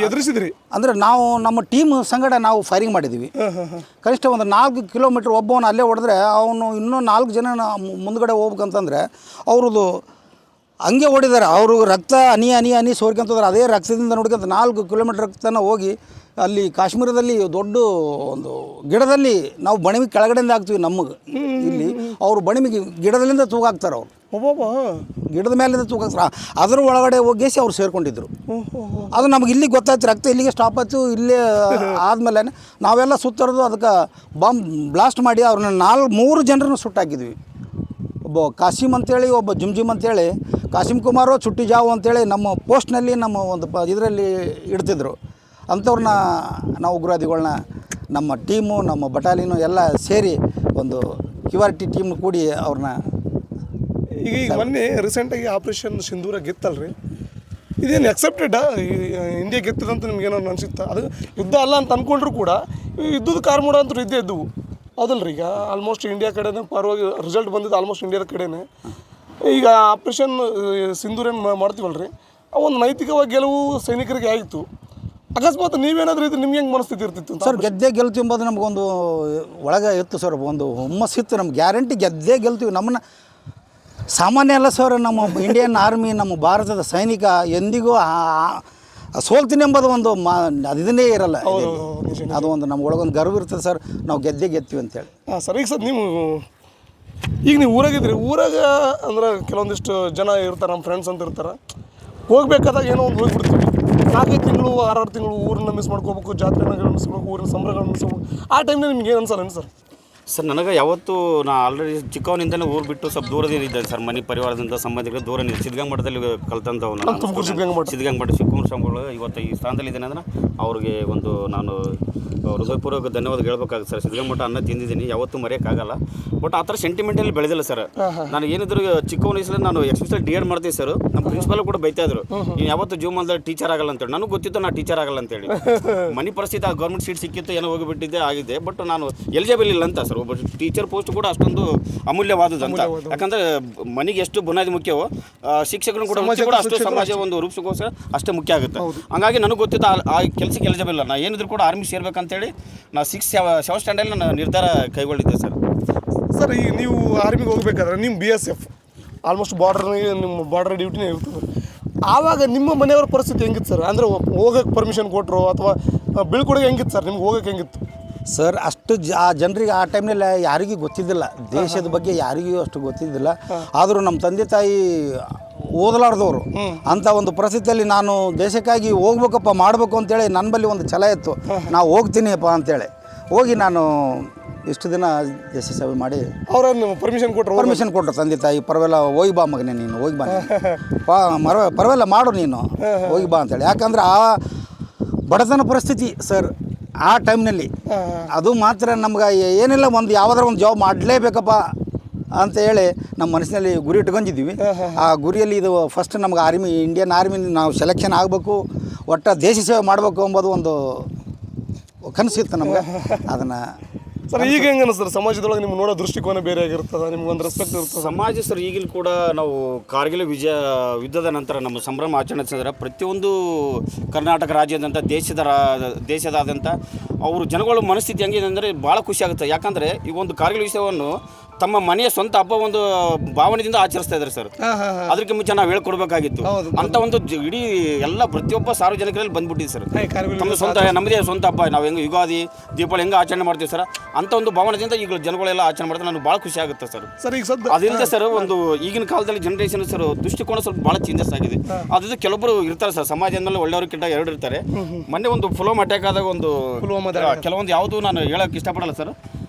ಎದುರಿಸಿದ್ರಿ ಅಂದರೆ ನಾವು ನಮ್ಮ ಟೀಮ್ ಸಂಗಡ ನಾವು ಫೈರಿಂಗ್ ಮಾಡಿದ್ದೀವಿ. ಕನಿಷ್ಠ ಒಂದು 4 ಕಿಲೋಮೀಟ್ರ್ ಒಬ್ಬವನು ಅಲ್ಲೇ ಹೊಡೆದ್ರೆ ಅವನು ಇನ್ನೂ 4 ಜನ ಮುಂದ್ಗಡೆ ಹೋಗ್ಬೇಕಂತಂದರೆ ಅವ್ರದ್ದು ಹಂಗೆ ಹೊಡಿದ್ದಾರೆ. ಅವರು ರಕ್ತ ಹನಿ ಸೋರ್ಕೊಂತಂದ್ರೆ ಅದೇ ರಕ್ತದಿಂದ ನೋಡ್ಕೊಂತ 4 ಕಿಲೋಮೀಟ್ರ್ ತನಕ ಹೋಗಿ ಅಲ್ಲಿ ಕಾಶ್ಮೀರದಲ್ಲಿ ದೊಡ್ಡ ಒಂದು ಗಿಡದಲ್ಲಿ ನಾವು ಬಣಿಮಿಗೆ ಕೆಳಗಡೆಯಿಂದ ಹಾಕ್ತೀವಿ. ನಮಗೆ ಇಲ್ಲಿ ಅವರು ಬಣಿಮಿಗೆ ಗಿಡದಲ್ಲಿಂದ ತೂಗಾಕ್ತಾರೆ. ಅವರು ಗಿಡದ ಮೇಲಿಂದ ತೂಗಾಕ್ತಾರೆ. ಅದರ ಒಳಗಡೆ ಹೋಗಿಸಿ ಅವ್ರು ಸೇರ್ಕೊಂಡಿದ್ರು. ಅದು ನಮ್ಗೆ ಇಲ್ಲಿ ಗೊತ್ತಾಯ್ತು, ರಕ್ತ ಇಲ್ಲಿಗೆ ಸ್ಟಾಪ್ ಆಯ್ತು. ಇಲ್ಲೇ ಆದಮೇಲೆ ನಾವೆಲ್ಲ ಸುತ್ತರಿದು ಅದಕ್ಕೆ ಬಾಂಬ್ ಬ್ಲಾಸ್ಟ್ ಮಾಡಿ ಅವ್ರನ್ನ 3 ಜನರನ್ನು ಸುಟ್ಟಾಕಿದ್ವಿ. ಒಬ್ಬ ಕಾಸಿಮ್ ಅಂತೇಳಿ, ಒಬ್ಬ ಜುಮ್ಜಿಮ್ ಅಂತೇಳಿ, ಕಾಸಿಮ್ ಕುಮಾರು ಚುಟ್ಟಿ ಜಾವು ಅಂತೇಳಿ ನಮ್ಮ ಪೋಸ್ಟ್ನಲ್ಲಿ ನಮ್ಮ ಒಂದು ಇದರಲ್ಲಿ ಇಡ್ತಿದ್ರು. ಅಂಥವ್ರನ್ನ ನಾವು ಉಗ್ರವಾದಿಗಳನ್ನ ನಮ್ಮ ಟೀಮು ನಮ್ಮ ಬಟಾಲಿಯನು ಎಲ್ಲ ಸೇರಿ ಒಂದು QRT ಟೀಮ್ ಕೂಡಿ ಅವ್ರನ್ನ ಈಗ ಮೊನ್ನೆ ರೀಸೆಂಟಾಗಿ ಆಪರೇಷನ್ ಸಿಂಧೂರ ಗೆತ್ತಲ್ರಿ, ಇದೇನು ಎಕ್ಸೆಪ್ಟೆಡಾ? ಇಂಡಿಯಾ ಗೆತ್ತದಂತ ನಿಮ್ಗೇನೋ ಅನಿಸುತ್ತಾ? ಅದು ಯುದ್ಧ ಅಲ್ಲ ಅಂತ ಅಂದ್ಕೊಂಡ್ರು ಕೂಡ ಯುದ್ಧದ ಕಾರ್ಮೋಡ ಅಂತೂ ಇದ್ದೇ ಇದ್ದವು ಹೌದಲ್ರಿ. ಈಗ ಆಲ್ಮೋಸ್ಟ್ ಇಂಡಿಯಾ ಕಡೆನೇ ಪರವಾಗಿ ರಿಸಲ್ಟ್ ಬಂದಿದ್ದು ಆಲ್ಮೋಸ್ಟ್ ಇಂಡಿಯಾದ ಕಡೆನೇ. ಈಗ ಆಪ್ರೇಷನ್ ಸಿಂಧೂರೇನು ಮಾಡ್ತೀವಲ್ರಿ, ಒಂದು ನೈತಿಕವಾಗಿ ಗೆಲುವು ಸೈನಿಕರಿಗೆ ಆಯಿತು. ಅಕಸ್ಮಾತ್ ನೀವೇನಾದರೂ ಇದು ನಿಮ್ಗೆ ಹೆಂಗೆ ಮನಸ್ಥಿತಿ ಇರ್ತಿತ್ತು ಸರ್? ಗೆದ್ದೇ ಗೆಲ್ತೀವಿ ಎಂಬುದು ನಮಗೊಂದು ಒಳಗೆ ಇತ್ತು ಸರ್, ಒಂದು ಹುಮ್ಮಸ್ಸಿತ್ತು ನಮ್ಗೆ. ಗ್ಯಾರಂಟಿ ಗೆದ್ದೇ ಗೆಲ್ತೀವಿ. ನಮ್ಮನ್ನ ಸಾಮಾನ್ಯ ಅಲ್ಲ ಸರ್, ನಮ್ಮ ಇಂಡಿಯನ್ ಆರ್ಮಿ, ನಮ್ಮ ಭಾರತದ ಸೈನಿಕ ಎಂದಿಗೂ ಸೋಲ್ತೀನಿ ಎಂಬುದು ಒಂದು ಅದನ್ನೇ ಇರಲ್ಲ. ಅದು ಒಂದು ನಮ್ಮ ಒಳಗೊಂದು ಗರ್ವ ಇರ್ತದೆ ಸರ್, ನಾವು ಗೆದ್ದೇ ಗೆಲ್ತೀವಿ ಅಂತೇಳಿ. ಹಾಂ ಸರ್. ಈಗ ಸರ್ ನೀವು ಊರಾಗಿದ್ರಿ, ಊರಾಗ ಅಂದ್ರೆ ಕೆಲವೊಂದಿಷ್ಟು ಜನ ಇರ್ತಾರೆ, ನಮ್ಮ ಫ್ರೆಂಡ್ಸ್ ಅಂತ ಇರ್ತಾರೆ. ಹೋಗ್ಬೇಕಾದಾಗ ಏನೋ ಒಂದು ಹೋಗ್ಬಿಡ್ತೀವಿ, 4 ತಿಂಗಳು 6 ತಿಂಗಳು ಊರನ್ನ ಮಿಸ್ ಮಾಡ್ಕೋಬೇಕು, ಜಾತ್ರೆಗಳನ್ನ ಮಿಸ್ ಮಾಡ್ಬೇಕು, ಊರಿನ ಸಂಭ್ರಮಗಳನ್ನ ಮಿಸ್ ಮಾಡ್ಬೇಕು. ಆ ಟೈಮ್ನಲ್ಲಿ ನಿಮ್ಗೆ ಏನು ಅನ್ಸಲ್ಲ ಸರ್? ಸರ್, ನನಗೆ ಯಾವತ್ತೂ ನಾ ಆಲ್ರೆಡಿ ಚಿಕ್ಕವನಿಂದಲೇ ಊರು ಬಿಟ್ಟು ಸ್ವಲ್ಪ ದೂರದಿಂದ ಇದ್ದೆ ಸರ್. ಮನೆ ಪರಿವಾರದಿಂದ ಸಂಬಂಧಿಕರು ದೂರ ನಿಂತು ಸಿದ್ಧಗಂಗಾ ಮಠದಲ್ಲಿ ಕಲ್ತಂಥವು ನಾನು. ಸಿದ್ಧಗಂಗಾ ಮಠ ಶಿವಕುಮಾರ ಸ್ವಾಮಿಗಳು ಇವತ್ತು ಈ ಸ್ಥಾನದಲ್ಲಿ ಇದ್ದೇನೆ ಅಂದ್ರೆ ಅವ್ರಿಗೆ ಒಂದು ನಾನು ಹೃದಯಪೂರ್ವಕ ಧನ್ಯವಾದ ಹೇಳ್ಬೇಕಾಗುತ್ತೆ ಸರ್. ಸಿದ್ಧಗಂಗಾ ಮಠ ಅನ್ನ ತಿಂದಿದ್ದೀನಿ, ಯಾವತ್ತೂ ಮರೆಯೋಕ್ಕಾಗಲ್ಲ. ಬಟ್ ಆ ಥರ ಸೆಂಟಿಮೆಂಟಲ್ಲಿ ಬೆಳೆದಿಲ್ಲ ಸರ್. ನಾನು ಏನಿದ್ರು ಚಿಕ್ಕ ವಯಸ್ಸಲ್ಲಿ ನಾನು ಎಕ್ಸ್ಪೆಷಲ್ D.Ed ಮಾಡ್ತೀನಿ ಸರ್. ನಮ್ಮ ಪ್ರಿನ್ಸಿಪಾಲ್ ಕೂಡ ಬೈತಾ ಇದ್ರು, ನೀನು ಯಾವತ್ತು ಜೀವಮಾನದಲ್ಲಿ ಟೀಚರ್ ಆಗಲ್ಲ ಅಂತೇಳಿ. ನನಗೆ ಗೊತ್ತಿತ್ತು ನಾನು ಟೀಚರ್ ಆಗಲ್ಲ ಅಂತೇಳಿ. ಮನೆ ಪರಿಸ್ಥಿತಿ ಗೌರ್ಮೆಂಟ್ ಸೀಟ್ ಸಿಕ್ಕಿತ್ತು, ಏನೋ ಹೋಗಿಬಿಟ್ಟಿದ್ದೆ ಆಗಿದೆ. ಬಟ್ ನಾನು ಎಲಿಜಿಬಲ್ ಇಲ್ಲ ಅಂತ ಸರ್. ಒಬ್ಬ ಟೀಚರ್ ಪೋಸ್ಟ್ ಕೂಡ ಅಷ್ಟೊಂದು ಅಮೂಲ್ಯವಾದದಂತ. ಯಾಕಂದರೆ ಮನೆಗೆ ಎಷ್ಟು ಬುನಾದಿ ಮುಖ್ಯವೋ ಶಿಕ್ಷಕರು ಕೂಡ ಅಷ್ಟು ಸಮಾಜ ಒಂದು ರೂಪಿಸೋಕ್ಕೋಸ್ಕರ ಅಷ್ಟೇ ಮುಖ್ಯ ಆಗುತ್ತೆ. ಹಂಗಾಗಿ ನನಗೆ ಗೊತ್ತಿತ್ತು ಆ ಕೆಲಸಕ್ಕೆ ಎಲಿಜಿಬಲ್ ಇಲ್ಲ. ನಾನು ಏನಿದ್ರು ಕೂಡ ಆರ್ಮಿ ಸೇರ್ಬೇಕಂತೇಳಿ ನಾನು 6th ಸ್ಟ್ಯಾಂಡರ್ಡ್ ನಾನು ನಿರ್ಧಾರ ಕೈಗೊಂಡಿದ್ದೆ ಸರ್. ಸರ್, ಈಗ ನೀವು ಆರ್ಮಿಗೆ ಹೋಗ್ಬೇಕಾದ್ರೆ ನಿಮ್ಮ BSF ಆಲ್ಮೋಸ್ಟ್ ನಿಮ್ಮ ಬಾರ್ಡರ್ ಡ್ಯೂಟಿನೇ ಇರ್ತದೆ. ಆವಾಗ ನಿಮ್ಮ ಮನೆಯವರ ಪರಿಸ್ಥಿತಿ ಹೆಂಗಿತ್ತು ಸರ್? ಅಂದರೆ ಹೋಗೋಕ್ಕೆ ಪರ್ಮಿಷನ್ ಕೊಟ್ಟರು ಅಥವಾ ಬೀಳ್ಕೊಡುಗೆ ಹೆಂಗಿತ್ತು ಸರ್? ನಿಮ್ಗೆ ಹೋಗೋಕ್ಕೆ ಹೆಂಗಿತ್ತು ಸರ್? ಅಷ್ಟು ಆ ಜನರಿಗೆ ಆ ಟೈಮ್ನಲ್ಲಿ ಯಾರಿಗೂ ಗೊತ್ತಿದ್ದಿಲ್ಲ, ದೇಶದ ಬಗ್ಗೆ ಯಾರಿಗೂ ಅಷ್ಟು ಗೊತ್ತಿದ್ದಿಲ್ಲ. ಆದರೂ ನಮ್ಮ ತಂದೆ ತಾಯಿ ಓದಲಾರ್ದವರು ಅಂಥ ಒಂದು ಪರಿಸ್ಥಿತಿಯಲ್ಲಿ ನಾನು ದೇಶಕ್ಕಾಗಿ ಹೋಗ್ಬೇಕಪ್ಪ, ಮಾಡಬೇಕು ಅಂತೇಳಿ ನನ್ನ ಬಳಿ ಒಂದು ಛಲ ಇತ್ತು. ನಾವು ಹೋಗ್ತೀನಿಯಪ್ಪ ಅಂತೇಳಿ ಹೋಗಿ ನಾನು ಇಷ್ಟು ದಿನ ದೇಶ ಸೇವೆ ಮಾಡಿ ಅವ್ರನ್ನು ಪರ್ಮಿಷನ್ ಕೊಟ್ಟರು ತಂದೆ ತಾಯಿ. ಪರವಾಗಿಲ್ಲ, ಹೋಗಿ ಬಾ ಮಗನೇ, ನೀನು ಹೋಗಿ ಬಾ, ಪರವಾಗಿಲ್ಲ ಮಾಡು, ನೀನು ಹೋಗಿ ಬಾ ಅಂತೇಳಿ. ಯಾಕಂದ್ರೆ ಆ ಬಡತನ ಪರಿಸ್ಥಿತಿ ಸರ್ ಆ ಟೈಮ್ನಲ್ಲಿ. ಅದು ಮಾತ್ರ ನಮ್ಗೆ ಏನಿಲ್ಲ, ಒಂದು ಯಾವುದಾರ ಒಂದು ಜಾಬ್ ಮಾಡಲೇಬೇಕಪ್ಪ ಅಂತ ಹೇಳಿ ನಮ್ಮ ಮನಸ್ಸಿನಲ್ಲಿ ಗುರಿ ಇಟ್ಕೊಂಡಿದ್ದೀವಿ. ಆ ಗುರಿಯಲ್ಲಿ ಇದು ಫಸ್ಟ್ ನಮ್ಗೆ ಆರ್ಮಿ, ಇಂಡಿಯನ್ ಆರ್ಮಿ ನಾವು ಸೆಲೆಕ್ಷನ್ ಆಗಬೇಕು, ಒಟ್ಟು ದೇಶ ಸೇವೆ ಮಾಡಬೇಕು ಎಂಬುದು ಒಂದು ಕನಸಿತ್ತು ನಮ್ಗೆ. ಅದನ್ನು ಸರ್ ಈಗ ಹೆಂಗೆ ಅನಿಸ್ತದೆ ಸಮಾಜದೊಳಗೆ ನಿಮ್ಗೆ ನೋಡೋ ದೃಷ್ಟಿಕೋನ ಬೇರೆ ಆಗಿರ್ತದೆ, ನಿಮ್ಗೊಂದು ರೆಸ್ಪೆಕ್ಟ್ ಇರ್ತದೆ ಸಮಾಜ ಸರ್? ಈಗಲೂ ಕೂಡ ನಾವು ಕಾರ್ಗಿಲ್ ಯುದ್ಧದ ನಂತರ ನಮ್ಮ ಸಂಭ್ರಮ ಆಚರಿಸಿದ್ರೆ ಪ್ರತಿಯೊಂದು ಕರ್ನಾಟಕ ರಾಜ್ಯದಂಥ ದೇಶದಾದ್ಯಂತ ಅವರು ಜನಗಳ ಮನಸ್ಥಿತಿ ಹೆಂಗಿದೆ ಅಂದರೆ ಭಾಳ ಖುಷಿ ಆಗುತ್ತೆ. ಯಾಕಂದರೆ ಈ ಒಂದು ಕಾರ್ಗಿಲ್ ವಿಷಯವನ್ನು ತಮ್ಮ ಮನೆಯ ಸ್ವಂತ ಹಬ್ಬ ಒಂದು ಭಾವನೆಯಿಂದ ಆಚರಿಸ್ತಾ ಇದ್ದಾರೆ ಸರ್. ಅದಕ್ಕೆ ಮುಂಚೆ ನಾವು ಹೇಳ್ಕೊಡ್ಬೇಕಾಗಿತ್ತು. ಅಂತ ಒಂದು ಇಡೀ ಎಲ್ಲ ಪ್ರತಿಯೊಬ್ಬ ಸಾರ್ವಜನಿಕರಲ್ಲಿ ಬಂದ್ಬಿಟ್ಟಿದೆ ಸರ್. ನಮ್ಮ ಸ್ವಂತ ನಮ್ಮದೇ ಸ್ವಂತ ಹಬ್ಬ, ನಾವು ಹೆಂಗೆ ಯುಗಾದಿ ದೀಪಾವಳಿ ಹೆಂಗೆ ಆಚರಣೆ ಮಾಡ್ತೀವಿ ಸರ್, ಅಂತ ಒಂದು ಭಾವನೆಯಿಂದ ಈಗ ಜನಗಳೆಲ್ಲ ಆಚರಣೆ ಮಾಡ್ತಾರೆ. ನನಗೆ ಭಾಳ ಖುಷಿ ಆಗುತ್ತೆ ಸರ್. ಅದರಿಂದ ಸರ್ ಒಂದು ಈಗಿನ ಕಾಲದಲ್ಲಿ ಜನರೇಷನ್ ಸರ್ ದೃಷ್ಟಿಕೋನ ಸ್ವಲ್ಪ ಭಾಳ ಚೇಂಜಸ್ ಆಗಿದೆ. ಅದ್ರಿಂದ ಕೆಲವೊಬ್ಬರು ಇರ್ತಾರೆ ಸರ್, ಸಮಾಜದ ಮೇಲೆ ಒಳ್ಳೆಯವರು ಕೆಟ್ಟ ಎರಡು ಇರ್ತಾರೆ. ಮೊನ್ನೆ ಒಂದು ಪುಲ್ವಾಮಾ ಅಟ್ಯಾಕ್ ಆದಾಗ ಒಂದು ಕೆಲವೊಂದು ಯಾವುದು ನಾನು ಹೇಳೋಕೆ ಇಷ್ಟಪಡಲ್ಲ ಸರ್.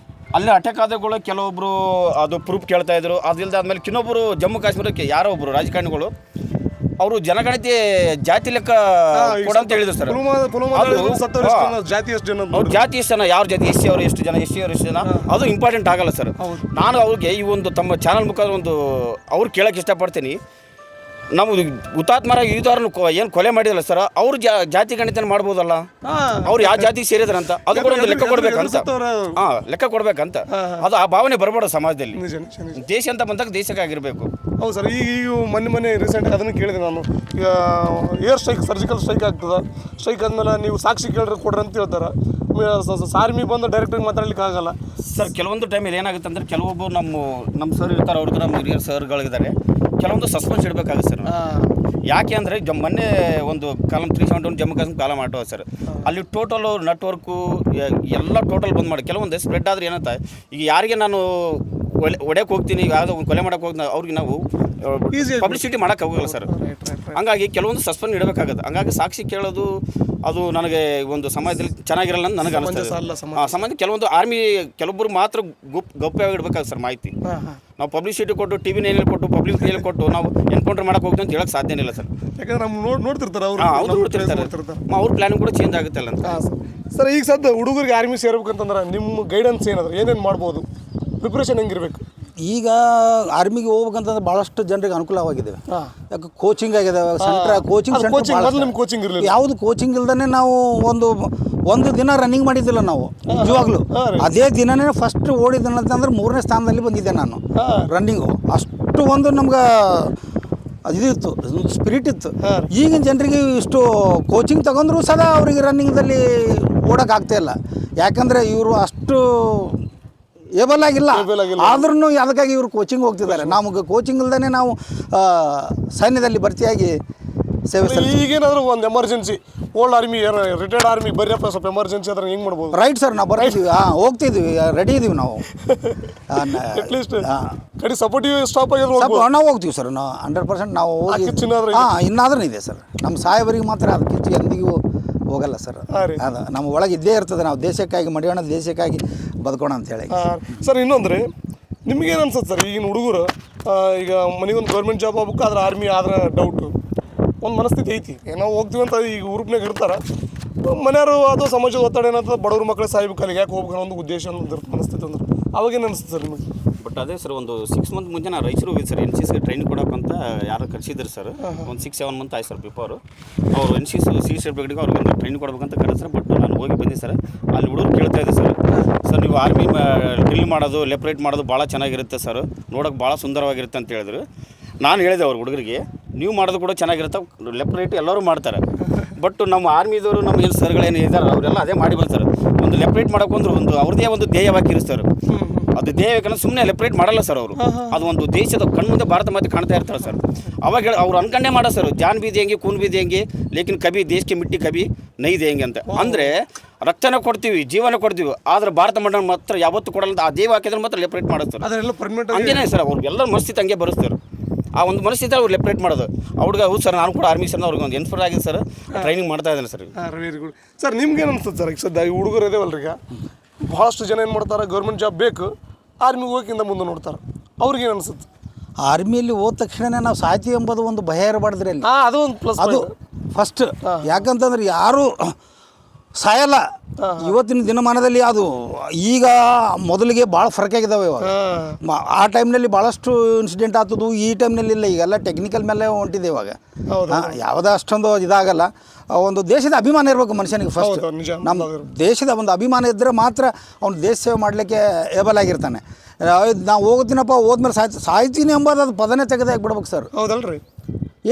ಅಲ್ಲಿ ಅಟ್ಯಾಕ್ ಆದಾಗಳು ಕೆಲವೊಬ್ರು ಅದು ಪ್ರೂಫ್ ಕೇಳ್ತಾ ಇದ್ರು. ಅದಿಲ್ಲದೆ ಆದ್ಮೇಲೆ ಇನ್ನೊಬ್ಬರು ಜಮ್ಮು ಕಾಶ್ಮೀರಕ್ಕೆ ಯಾರೋ ಒಬ್ರು ರಾಜಕಾರಣಿಗಳು ಅವರು ಜನಗಣತಿ ಜಾತಿ ಲೆಕ್ಕ ಕೊಡ ಅಂತ ಹೇಳಿದ್ರು ಸರ್. ಜಾತಿ ಎಷ್ಟು ಜನ, ಯಾವ ಜಾತಿ, ಎಸ್ ಸಿ ಅವರು ಎಷ್ಟು ಜನ, ಎಸ್ ಸಿ ಅವರು ಎಷ್ಟು ಜನ, ಅದು ಇಂಪಾರ್ಟೆಂಟ್ ಆಗಲ್ಲ ಸರ್. ನಾನು ಅವ್ರಿಗೆ ಈ ಒಂದು ತಮ್ಮ ಚಾನಲ್ ಮುಖಾಂತರ ಒಂದು ಅವ್ರು ಕೇಳಕ್ಕೆ ಇಷ್ಟಪಡ್ತೀನಿ. ನಾವು ಹುತಾತ್ಮರ ಯುದ್ಧರನ್ನು ಏನು ಕೊಲೆ ಮಾಡಿದಲ್ಲ ಸರ್, ಅವ್ರು ಜಾತಿ ಗಣಿತ ಮಾಡ್ಬೋದಲ್ಲ, ಅವ್ರು ಯಾವ ಜಾತಿಗೆ ಸೇರಿದ್ರಂತ ಅದು ಕೂಡ ಒಂದು ಲೆಕ್ಕ ಕೊಡ್ಬೇಕಂತ. ಲೆಕ್ಕ ಕೊಡ್ಬೇಕಂತ. ಅದು ಆ ಭಾವನೆ ಬರಬಾರ್ದು ಸಮಾಜದಲ್ಲಿ. ದೇಶ ಅಂತ ಬಂದಾಗ ದೇಶಕ್ಕಾಗಿರ್ಬೇಕು. ಹೌದು ಸರ್. ಈಗ ಮೊನ್ನೆ ರೀಸೆಂಟಾಗಿ ಅದನ್ನು ಕೇಳಿದೆ ನಾನು. ಈಗ ಏರ್ ಸ್ಟ್ರೈಕ್, ಸರ್ಜಿಕಲ್ ಸ್ಟ್ರೈಕ್ ಆಗ್ತದೆ. ಸ್ಟ್ರೈಕ್ ಆದಮೇಲೆ ನೀವು ಸಾಕ್ಷಿ ಕೇಳ್ರಿ ಕೊಡ್ರಿ ಅಂತ ಹೇಳ್ತಾರೆ. ಆರ್ಮಿ ಬಂದು ಡೈರೆಕ್ಟಾಗಿ ಮಾತಾಡ್ಲಿಕ್ಕೆ ಆಗಲ್ಲ ಸರ್. ಕೆಲವೊಂದು ಟೈಮಲ್ಲಿ ಏನಾಗುತ್ತೆ ಅಂದರೆ ಕೆಲವೊಬ್ಬರು ನಮ್ಮ ಸರ್ ಇರ್ತಾರೆ, ಅವ್ರಿಗೆ ನಮ್ಮ ಹಿರಿಯರ್ ಸರ್ಗಳಿದ್ದಾರೆ, ಕೆಲವೊಂದು ಸಸ್ಪೆನ್ಸ್ ಇಡಬೇಕಾಗುತ್ತೆ ಸರ್. ಯಾಕೆ ಅಂದರೆ ಮೊನ್ನೆ ಒಂದು column 371 Jammu Kashmir column auto sir, ಅಲ್ಲಿ ಟೋಟಲು ನೆಟ್ವರ್ಕು ಎಲ್ಲ ಟೋಟಲ್ ಬಂದ್ ಮಾಡಿ ಕೆಲವೊಂದು ಸ್ಪ್ರೆಡ್ ಆದರೆ ಏನಂತ, ಈಗ ಯಾರಿಗೆ ನಾನು ಹೊಡೆಯಕ್ಕೆ ಹೋಗ್ತೀನಿ, ಯಾವುದೋ ಒಂದು ಕೊಲೆ ಮಾಡೋಕೆ ಹೋಗ್ತೀನಿ, ಅವ್ರಿಗೆ ನಾವು ಪಬ್ಲಿಸಿಟಿ ಮಾಡೋಕ್ಕೆ ಹೋಗಲ್ಲ ಸರ್. ಹಂಗಾಗಿ ಕೆಲವೊಂದು ಸಸ್ಪೆನ್ಸ್ ಇಡಬೇಕಾಗುತ್ತೆ. ಹಂಗಾಗಿ ಸಾಕ್ಷಿ ಕೇಳೋದು ಅದು ನನಗೆ ಒಂದು ಸಮಾಜದಲ್ಲಿ ಚೆನ್ನಾಗಿರಲ್ಲ ಅಂತ ನನಗೆ ಅನಿಸ್ತದೆ. ಸಮಾಜ ಕೆಲವೊಂದು ಆರ್ಮಿ ಕೆಲವೊಬ್ಬರು ಮಾತ್ರ ಗೌಪ್ಯವಾಗಿ ಇಡಬೇಕಾಗುತ್ತೆ ಸರ್ ಮಾಹಿತಿ. ನಾವು ಪಬ್ಲಿಸಿಟಿ ಕೊಟ್ಟು ಟಿ.ವಿ. ನೇಲಿ ಕೊಟ್ಟು ಪಬ್ಲಿಕ್ ನೇಲಿ ಕೊಟ್ಟು ನಾವು ಎನ್ಕೌಂಟರ್ ಮಾಡೋಕೆ ಹೋಗ್ತೀವಿ ಅಂತ ಹೇಳಕ್ಕೆ ಸಾಧ್ಯನೇ ಇಲ್ಲ ಸರ್. ಯಾಕಂದ್ರೆ ನಮ್ಮ ನೋಡ್ತಿರ್ತಾರೆ ಅವರು. ಹೌದು, ನೋಡ್ತಿರ್ತಾರೆ. ಅವ್ರ ಪ್ಲಾನಿಂಗ್ ಕೂಡ ಚೇಂಜ್ ಆಗುತ್ತೆ ಅಲ್ಲ ಸರ್. ಈಗ ಸದ್ಯ ಹುಡುಗರಿಗೆ ಆರ್ಮಿ ಸೇರ್ಬೇಕಂತಂದ್ರೆ ನಿಮ್ಮ ಗೈಡೆನ್ಸ್ ಏನಾದ್ರು ಏನೇನು ಮಾಡ್ಬೋದು, ಪ್ರಿಪ್ರೇಷನ್ ಹೆಂಗಿರ್ಬೇಕು? ಈಗ ಆರ್ಮಿಗೆ ಹೋಗ್ಬೇಕಂತಂದ್ರೆ ಭಾಳಷ್ಟು ಜನರಿಗೆ ಅನುಕೂಲವಾಗಿದೆ. ಯಾಕೆ ಕೋಚಿಂಗ್ ಆಗಿದೆ, ಕೋಚಿಂಗ್ ಇರಲಿಲ್ಲ. ಯಾವುದು ಕೋಚಿಂಗ್ ಇಲ್ದೇ ನಾವು ಒಂದು ದಿನ ರನ್ನಿಂಗ್ ಮಾಡಿದ್ದಿಲ್ಲ ನಾವು ನಿಜವಾಗ್ಲೂ. ಅದೇ ದಿನನೇ ಫಸ್ಟ್ ಓಡಿದಂತಂದ್ರೆ 3ನೇ ಸ್ಥಾನದಲ್ಲಿ ಬಂದಿದ್ದೆ ನಾನು ರನ್ನಿಂಗು. ಅಷ್ಟು ಒಂದು ನಮ್ಗೆ ಅದಿತ್ತು, ಸ್ಪಿರಿಟ್ ಇತ್ತು. ಈಗಿನ ಜನರಿಗೆ ಇಷ್ಟು ಕೋಚಿಂಗ್ ತಗೊಂಡ್ರು ಸದಾ ಅವರಿಗೆ ರನ್ನಿಂಗ್ದಲ್ಲಿ ಓಡೋಕ್ಕಾಗ್ತಾ ಇಲ್ಲ. ಯಾಕಂದರೆ ಇವರು ಅಷ್ಟು ಏಬಲ್ ಆಗಿಲ್ಲ. ಆದ್ರೂ ಅದಕ್ಕಾಗಿ ಇವರು ಕೋಚಿಂಗ್ ಹೋಗ್ತಿದ್ದಾರೆ. ನಮಗೆ ಕೋಚಿಂಗ್ ಇಲ್ದೇ ನಾವು ಸೈನ್ಯದಲ್ಲಿ ಭರ್ತಿಯಾಗಿ ಸೇವೆ. ಈಗೇನಾದರೂ ಒಂದು emergency old army retired army ಬರ್ರಿಯಪ್ಪ ಸ್ವಲ್ಪ ಎಮರ್ಜೆನ್ಸಿ ಆದ್ರೆ ಹೆಂಗೆ ಮಾಡ್ಬೋದು? ರೈಟ್ ಸರ್, ನಾವು ಬರ್ತೀವಿ, ಹೋಗ್ತಿದ್ವಿ, ರೆಡಿ ಇದೀವಿ ನಾವು. ಅಟ್ಲೀಸ್ಟ್ ಕಡೆ ಸಪೋರ್ಟಿವ್ ಸ್ಟಾಪ್ ನಾವು ಹೋಗ್ತೀವಿ ಸರ್. ನಾವು 100% ನಾವು ಹೋಗಿ ಇನ್ನಾದ್ರೂ ಇದೆ ಸರ್. ನಮ್ಮ ಸಾಹೇಬರಿಗೆ ಮಾತ್ರ ಅದಕ್ಕೆ ಎಂದಿಗೂ ಹೋಗಲ್ಲ ಸರ್. ಅದು ನಮ್ಮ ಒಳಗೆ ಇದ್ದೇ ಇರ್ತದೆ. ನಾವು ದೇಶಕ್ಕಾಗಿ ಮಡಿಯೋಣ, ದೇಶಕ್ಕಾಗಿ ಬದುಕೋಣ ಅಂತೇಳಿ. ಸರ್ ಇನ್ನೊಂದ್ರೆ ನಿಮಗೇನು ಅನ್ಸುತ್ತೆ ಸರ್, ಈಗಿನ ಹುಡುಗರು ಈಗ ಮನೆಗೊಂದು ಗೌರ್ಮೆಂಟ್ ಜಾಬ್ ಆಗ್ಬೇಕು, ಆದ್ರೆ ಆರ್ಮಿ ಆದ್ರೆ ಡೌಟು ಒಂದು ಮನಸ್ಥಿತಿ ಐತಿ. ಏನೋ ಹೋಗ್ತೀವಿ ಅಂತ ಈಗ ಊರ್ನಾಗ ಇರ್ತಾರೆ, ಮನೆಯವರು ಅದು ಸಮಾಜದ ಒತ್ತಡ ಏನಂತ ಬಡವ್ರ ಮಕ್ಕಳು ಸಾಯ್ಬೇಕು, ಅಲ್ಲಿಗೆ ಯಾಕೆ ಹೋಗ್ಬೇಕು ಅನ್ನೋ ಒಂದು ಉದ್ದೇಶ ಮನಸ್ಥಿತಿ ಅಂದ್ರೆ ಅವಾಗೇನು ಅನಿಸುತ್ತೆ ಸರ್ ನಿಮಗೆ? ಬಟ್ ಅದೇ ಸರ್, ಒಂದು 6 ಮಂತ್ ಮುಂಚೆ ನಾನು ರಾಯಚೂರು ಹೋಗಿದ್ದು ಸರ್. NCCಗೆ ಟ್ರೈನಿಂಗ್ ಕೊಡೋಕ್ಕಂತ ಯಾರು ಕಳಿಸಿದ್ರು ಸರ್. ಒಂದು 6-7 ಮಂತ್ ಆಯ್ತು ಸರ್ ಬಿಫೋರು. ಅವರು NCC ಸಿ ಬ್ರಿಗೇಡ್ಗೆ ಅವ್ರಿಗೆ ಟ್ರೈನಿಂಗ್ ಕೊಡ್ಬೇಕಂತ ಕರೆದ್ರು. ಬಟ್ ನಾನು ಹೋಗಿ ಬಂದೆ ಸರ್. ಅಲ್ಲಿ ಹುಡುಗರು ಕೇಳ್ತಾ ಇದೆ ಸರ್ ನೀವು ಆರ್ಮಿ ಡ್ರಿಲ್ ಮಾಡೋದು, ಲೆಫ್ಟ್ ಮಾಡೋದು ಭಾಳ ಚೆನ್ನಾಗಿರುತ್ತೆ ಸರ್, ನೋಡೋಕೆ ಭಾಳ ಸುಂದರವಾಗಿರುತ್ತೆ ಅಂತ ಹೇಳಿದ್ರು. ನಾನು ಹೇಳಿದೆ ಅವ್ರ ಹುಡುಗರಿಗೆ, ನೀವು ಮಾಡೋದು ಕೂಡ ಚೆನ್ನಾಗಿರುತ್ತೆ, ಲೆಫ್ಟ್ ರೈಟ್ ಎಲ್ಲರೂ ಮಾಡ್ತಾರೆ. ಬಟ್ ನಮ್ಮ ಆರ್ಮಿದವರು ನಮ್ಮ ಏನು ಸರ್ಗಳೇನು ಇದ್ದಾರೆ ಅವರೆಲ್ಲ ಅದೇ ಮಾಡಿ ಬರ್ತಾರೆ. ಒಂದು ಲೆಫ್ಟ್ ರೈಟ್ ಮಾಡೋಕೊಂಡ್ರು ಒಂದು ಅವ್ರದ್ದೇ ಒಂದು ಧ್ಯೇಯವಾಗಿರ್ತಾರೆ. ಅದು ಧ್ಯೇಯಕನ್ನ ಸುಮ್ಮನೆ ಲೆಫ್ಟ್ ಮಾಡಲ್ಲ ಸರ್ ಅವರು. ಅದು ಒಂದು ದೇಶದ ಕಣ್ಣು ಭಾರತ ಮಾತೆ ಕಾಣ್ತಾ ಇರ್ತಾರೆ ಸರ್. ಅವಾಗ ಅವ್ರು ಅನ್ಕಂಡೇ ಮಾಡೋ ಸರ್, ಜಾನ್ ಬಿ ದೇಂಗೆ ಕೂನ್ ಬಿ ದೇಂಗೆ ಲೇಕಿನ್ ಕಬಿ ದೇಶಕ್ಕೆ ಮಿಟ್ಟಿ ಕಬಿ ನೈ ದೇಂಗೆ ಅಂತ. ಅಂದರೆ ರಕ್ತನ ಕೊಡ್ತೀವಿ, ಜೀವನ ಕೊಡ್ತೀವಿ, ಆದ್ರೆ ಭಾರತ ಮಂಡಲ ಮಾತ್ರ ಯಾವತ್ತೂ ಕೊಡಲ್ಲ. ಆ ದೇವ ಹಾಕಿದ್ರೆ ಮಾತ್ರ ಲೆಫ್ಟ್ ಮಾಡಿಸ್ತಾರೆ. ಅದೆಲ್ಲ ಪರ್ಮನೆಂಟ್ ಹಂಗೇನೆ ಸರ್. ಅವ್ರಿಗೆಲ್ಲ ಮನಸ್ಥಿತಿ ಹಂಗೆ ಬರೆಸ್ತಾರೆ. ಆ ಒಂದು ಮನಸ್ಥಿತಿ ಅವ್ರು ಲೆಫ್ಟ್ ಮಾಡೋದು. ಅವ್ರಿಗೆ ಹೌದು ಸರ್, ನಾನು ಕೂಡ ಆರ್ಮಿ ಸರ್, ಅವ್ರಿಗೆ ಒಂದು ಇನ್ಸ್ಪೈರ್ ಆಗಿದೆ ಸರ್, ಟ್ರೈನಿಂಗ್ ಮಾಡ್ತಾ ಇದ್ದೇನೆ ಸರ್. Very good sir. ನಿಮ್ಗೆ ಏನು ಅನ್ಸುತ್ತೆ ಸರ್, ಈಗ ಸದ್ಯ ಈ ಹುಡುಗರು ಇದೇವಲ್ರಿ, ಈಗ ಭಾಳಷ್ಟು ಜನ ಏನು ಮಾಡ್ತಾರೆ, ಗೌರ್ಮೆಂಟ್ ಜಾಬ್ ಬೇಕು, ಆರ್ಮಿಗೆ ಹೋಗಿಂದ ಮುಂದೆ ನೋಡ್ತಾರೆ. ಅವ್ರಿಗೇನು ಅನ್ಸುತ್ತೆ? ಆರ್ಮಿಯಲ್ಲಿ ಹೋದ ತಕ್ಷಣ ನಾವು ಸಾಯ್ತೀವಿ ಎಂಬುದು ಒಂದು ಭಯ ಇರಬಾರ್ದ್ರಿ ಅಲ್ಲಿ. ಅದು ಒಂದು ಪ್ಲಸ್, ಅದು ಫಸ್ಟ್. ಯಾಕಂತಂದ್ರೆ ಯಾರು ಸಾಯಲ್ಲ ಇವತ್ತಿನ ದಿನಮಾನದಲ್ಲಿ. ಅದು ಈಗ ಮೊದಲಿಗೆ ಭಾಳ ಫರ್ಕ್ ಆಗಿದ್ದಾವೆ ಇವಾಗ. ಆ ಟೈಮ್ನಲ್ಲಿ ಭಾಳಷ್ಟು ಇನ್ಸಿಡೆಂಟ್ ಆಗ್ತದ್ದು, ಈ ಟೈಮ್ನಲ್ಲಿ ಇಲ್ಲ. ಈಗೆಲ್ಲ ಟೆಕ್ನಿಕಲ್ ಮೇಲೆ ಹೊಂಟಿದೆ ಇವಾಗ. ಯಾವುದೇ ಅಷ್ಟೊಂದು ಇದಾಗಲ್ಲ. ಒಂದು ದೇಶದ ಅಭಿಮಾನ ಇರಬೇಕು ಮನುಷ್ಯನಿಗೆ ಫಸ್ಟ್. ನಮ್ಮ ದೇಶದ ಒಂದು ಅಭಿಮಾನ ಇದ್ದರೆ ಮಾತ್ರ ಅವ್ನು ದೇಶ ಸೇವೆ ಮಾಡಲಿಕ್ಕೆ ಏಬಲ್ ಆಗಿರ್ತಾನೆ. ನಾವು ಹೋಗ್ತೀನಪ್ಪ, ಹೋದ್ಮೇಲೆ ಸಾಯ್ತೀನಿ ಎಂಬುದು ಅದು ಪದನೇ ತೆಗೆದಾಗಿ ಬಿಡ್ಬೇಕು ಸರ್. ಹೌದಲ್ರಿ?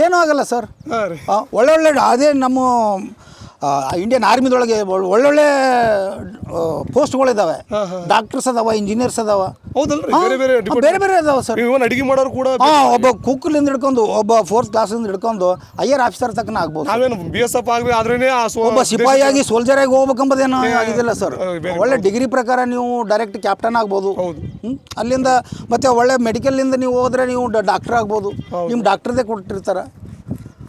ಏನೂ ಆಗಲ್ಲ ಸರ್. ಒಳ್ಳೊಳ್ಳೆ ಅದೇ ನಮ್ಮ ಇಂಡಿಯನ್ ಆರ್ಮಿದೊಳಗೆ ಒಳ್ಳೊಳ್ಳೆ ಪೋಸ್ಟ್ಗಳಿದ್ದಾವೆ. ಡಾಕ್ಟರ್ಸ್ ಅದಾವ, ಇಂಜಿನಿಯರ್ಸ್ ಅದಾವ. ಹೌದಲ್ರಿ, ಹಾ, ಬೇರೆ ಬೇರೆ ಬೇರೆ ಬೇರೆ ಅದಾವ ಸರ್. ಇವನ್ ಅಡಿಗೆ ಮಾಡೋರು ಕೂಡ ಒಬ್ಬ ಕುಕ್ಕಲಿಂದ ಹಿಡ್ಕೊಂಡು, ಒಬ್ಬ 4th ಕ್ಲಾಸಿಂದ ಹಿಡ್ಕೊಂಡು ಹೈಯರ್ ಆಫೀಸರ್ ತಕ್ಕನ ಆಗ್ಬೋದು. ನಾವೇನು BSF ಆಗಲಿ ಆದ್ರೇನೆ ಒಬ್ಬ ಸಿಪಾಯಿಯಾಗಿ ಸೋಲ್ಜರ್ ಆಗಿ ಹೋಗ್ಬೇಕಂಬುದೇನು ಆಗಿದಿಲ್ಲ ಸರ್. ಒಳ್ಳೆ ಡಿಗ್ರಿ ಪ್ರಕಾರ ನೀವು ಡೈರೆಕ್ಟ್ ಕ್ಯಾಪ್ಟನ್ ಆಗ್ಬೋದು. ಅಲ್ಲಿಂದ ಮತ್ತೆ ಒಳ್ಳೆ ಮೆಡಿಕಲ್ನಿಂದ ನೀವು ಹೋದ್ರೆ ನೀವು ಡಾಕ್ಟರ್ ಆಗ್ಬೋದು. ನಿಮ್ಮ ಡಾಕ್ಟರ್ದೇ ಕೊಟ್ಟಿರ್ತಾರೆ.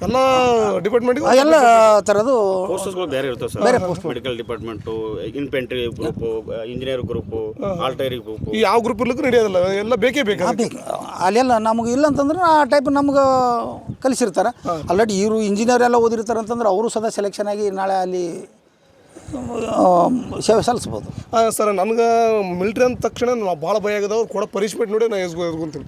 ಎಲ್ಲ ಡಿಪಾರ್ಟ್ಮೆಂಟ್ ಎಲ್ಲ ಥರದ್ದು ಕೋರ್ಸಸ್ಗಳು ಬೇರೆ ಇರ್ತವೆ ಸರ್. ಬೇರೆ post. Medical department, infantry group, engineer group, artillery group. ಈ ಯಾವ ಗ್ರೂಪ್ ಇರ್ಲಿಕ್ಕೂ ನಡೆಯೋದಿಲ್ಲ, ಎಲ್ಲ ಬೇಕೇ ಬೇಕು. ಅಲ್ಲೆಲ್ಲ ನಮಗೆ ಇಲ್ಲ ಅಂತಂದ್ರೆ ಆ ಟೈಪ್ ನಮ್ಗೆ ಕಲಿಸಿರ್ತಾರೆ. ಆಲ್ರೆಡಿ ಇವರು ಇಂಜಿನಿಯರ್ ಎಲ್ಲ ಓದಿರ್ತಾರೆ ಅಂತಂದ್ರೆ ಅವರು ಸದಾ ಸೆಲೆಕ್ಷನ್ ಆಗಿ ನಾಳೆ ಅಲ್ಲಿ ಸೇವೆ ಸಲ್ಲಿಸ್ಬೋದು. ಸರ್, ನನಗೆ ಮಿಲ್ಟ್ರಿ ಅಂದ ತಕ್ಷಣ ನಾವು ಭಾಳ ಭಯ ಆಗದವ್ರು ಕೊಡೋ ಪನಿಷ್ಮೆಂಟ್ ನೋಡಿ ನಾನು ಎಸ್ಕೊಂತೀನಿ.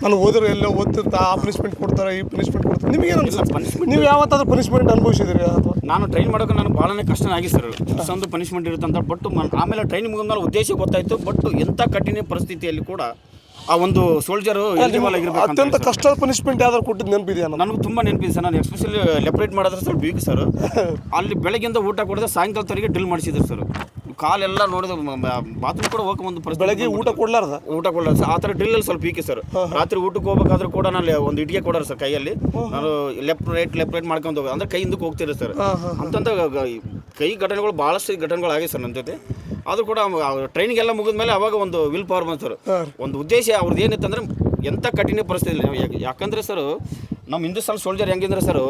ನಾನು ಹೋದ್ರೆ ಎಲ್ಲ ಓದ್ತಿರ್ತಾ ಆ ಪನಿಷ್ಮೆಂಟ್ ಕೊಡ್ತಾರೆ, ಈ ಪನಿಷ್ಮೆಂಟ್ ಕೊಡ್ತಾರೆ. ನಿಮಗೇನು ಪನಿಷ್ಮೆಂಟ್? ನೀವು ಯಾವತ್ತಾದ್ರೂ ಪನಿಷ್ಮೆಂಟ್ ಅನುಭವಿಸಿದಿರಿ? ಅಥವಾ ನಾನು ಟ್ರೈನ್ ಮಾಡೋಕೆ ನನಗೆ ಭಾಳನೇ ಕಷ್ಟ ಆಗಿ ಸರ್. ಇಷ್ಟೊಂದು ಪನಿಷ್ಮೆಂಟ್ ಇರುತ್ತಂತ. ಬಟ್ ಆಮೇಲೆ ಟ್ರೈನ್ ಮುಗಿದ್ಮೇಲೆ ಉದ್ದೇಶ ಗೊತ್ತಾಯಿತು. ಬಟ್ ಎಂಥ ಕಠಿಣ ಪರಿಸ್ಥಿತಿಯಲ್ಲಿ ಕೂಡ ಆ ಒಂದು ಸೋಲ್ಜರು ಅತ್ಯಂತ ಕಷ್ಟದ ಪನಿಷ್ಮೆಂಟ್ ಯಾವ್ದಾರು ಕೊಟ್ಟಿದ್ದು ನೆನಪಿದೆಯಾ? ನನಗೆ ತುಂಬ ನೆನಪಿದೆ ಸರ್. ನಾನು ಎಸ್ಪೆಷಲಿ ಲೆಪ್ರೇಟ್ ಮಾಡಿದ್ರೆ ಸ್ವಲ್ಪ ವೀಕ್ ಸರ್. ಅಲ್ಲಿ ಬೆಳಗ್ಗೆಯಿಂದ ಊಟ ಕೊಡದೆ ಸಾಯಂಕಾಲದವರೆಗೆ ಡ್ರಿಲ್ ಮಾಡಿಸಿದ್ರು ಸರ್. ಕಾಲೆಲ್ಲ ನೋಡಿದ ಬಾತ್ರೂಮ್ ಕೂಡ ಹೋಗಕ್ಕೆ ಒಂದು ಪರಿಸ್ಥಿತಿ. ಬೆಳಗ್ಗೆ ಊಟ ಕೊಡ್ಲಾರ್ದ ಸರ್. ಆ ಥರ ಡ್ರಿಲ್ಲಲ್ಲಿ ಸ್ವಲ್ಪ ವೀಕೆ ಸರ್. ರಾತ್ರಿ ಊಟಕ್ಕೆ ಹೋಗ್ಬೇಕಾದ್ರೂ ಕೂಡ ನಾನು ಒಂದು ಇಟ್ಟಿಗೆ ಕೊಡೋರು ಸರ್ ಕೈಯಲ್ಲಿ. ನಾನು ಲೆಫ್ಟ್ ರೈಟ್ ಮಾಡ್ಕೊಂಡು ಹೋಗೋದು ಅಂದರೆ ಕೈ ಹಿಂದಕ್ಕೆ ಹೋಗ್ತಿರೋ ಸರ್. ಅಂತಂತ ಕೈ ಘಟನೆಗಳು ಭಾಳಷ್ಟು ಘಟನೆಗಳು ಆಗಿದೆ ಸರ್ ನನ್ನ ಜೊತೆ. ಆದರೂ ಕೂಡ ಟ್ರೈನಿಂಗೆಲ್ಲ ಮುಗಿದ್ಮೇಲೆ ಅವಾಗ ಒಂದು ವಿಲ್ ಪವರ್ ಬಂತು ಸರ್. ಒಂದು ಉದ್ದೇಶ ಅವ್ರದ್ದು ಏನಿತ್ತಂದ್ರೆ ಎಂಥ ಕಠಿಣ ಪರಿಸ್ಥಿತಿ ಇಲ್ಲ. ಯಾಕಂದರೆ ಸರ್ ನಮ್ಮ ಹಿಂದೂಸ್ತಾನ್ ಸೋಲ್ಜರ್ ಹೆಂಗಿದ್ರೆ ಸರ್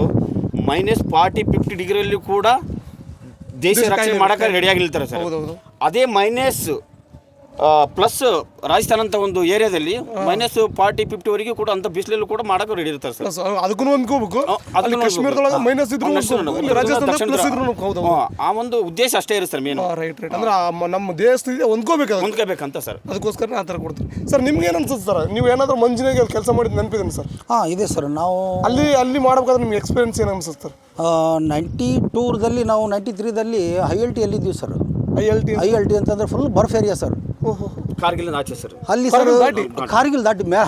-40-50 ಡಿಗ್ರಿಯಲ್ಲಿ ಕೂಡ ದೇಶ ರಕ್ಷಣೆ ಮಾಡೋಕೆ ರೆಡಿಯಾಗಿ ನಿಲ್ತಾರೆ ಸರ್. ಅದೇ ಪ್ಲಸ್ ರಾಜಸ್ಥಾನ ಅಂತ ಒಂದು ಏರಿಯಾದಲ್ಲಿ -40-50 ವರೆಗೂ ಕೂಡ ಅಂತ ಬಿಸಿಲಲ್ಲೂ ಕೂಡ ಮಾಡೋಕೆ ರೆಡಿ ಇರ್ತಾರೆ ಸರ್. ಅದಕ್ಕೂ ಹೊಂದ್ಕೋಬೇಕು. ಕಾಶ್ಮೀರದೊಳಗೆ ಮೈನಸ್ ಇದ್ರು, ಆ ಒಂದು ಉದ್ದೇಶ ಅಷ್ಟೇ ಇರುತ್ತೆ ಸರ್. ಮೇನ್ ರೈಟ್ ಅಂದ್ರೆ ನಮ್ಮ ದೇಶದ ಹೊಂದ್ಕೋಬೇಕಂತ ಸರ್. ಅದಕ್ಕೋಸ್ಕರ ಆ ಥರ ಕೊಡ್ತೀವಿ ಸರ್. ನಿಮ್ಗೆ ಏನು ಅನ್ಸುತ್ತೆ ಸರ್? ನೀವು ಏನಾದರೂ ಮಂಜಿನಾಗೆ ಕೆಲಸ ಮಾಡಿದ ನೆನಪಿದೆ ಸರ್? ಇದೆ ಸರ್. ನಾವು ಅಲ್ಲಿ ಮಾಡ್ಬೇಕಾದ್ರೆ ನಿಮ್ಗೆ ಎಕ್ಸ್ಪೀರಿಯನ್ಸ್ ಏನು ಅನ್ಸುತ್ತೆ ಸರ್? 92ರಲ್ಲಿ ನಾವು 93ದಲ್ಲಿ ILT ಎಲ್ಲಿದ್ದೀವಿ ಸರ್. ILT ಅಂತಂದ್ರೆ ಫುಲ್ ಬರ್ಫ್ ಏರಿಯಾ ಸರ್. ಕಾರ್ಗಿಲ್ ಆಚೆ ಸರ್. ಅಲ್ಲಿ ಸರ್ ಕಾರ್ಗಿಲ್ ದಾಟಿ ಮೇಲೆ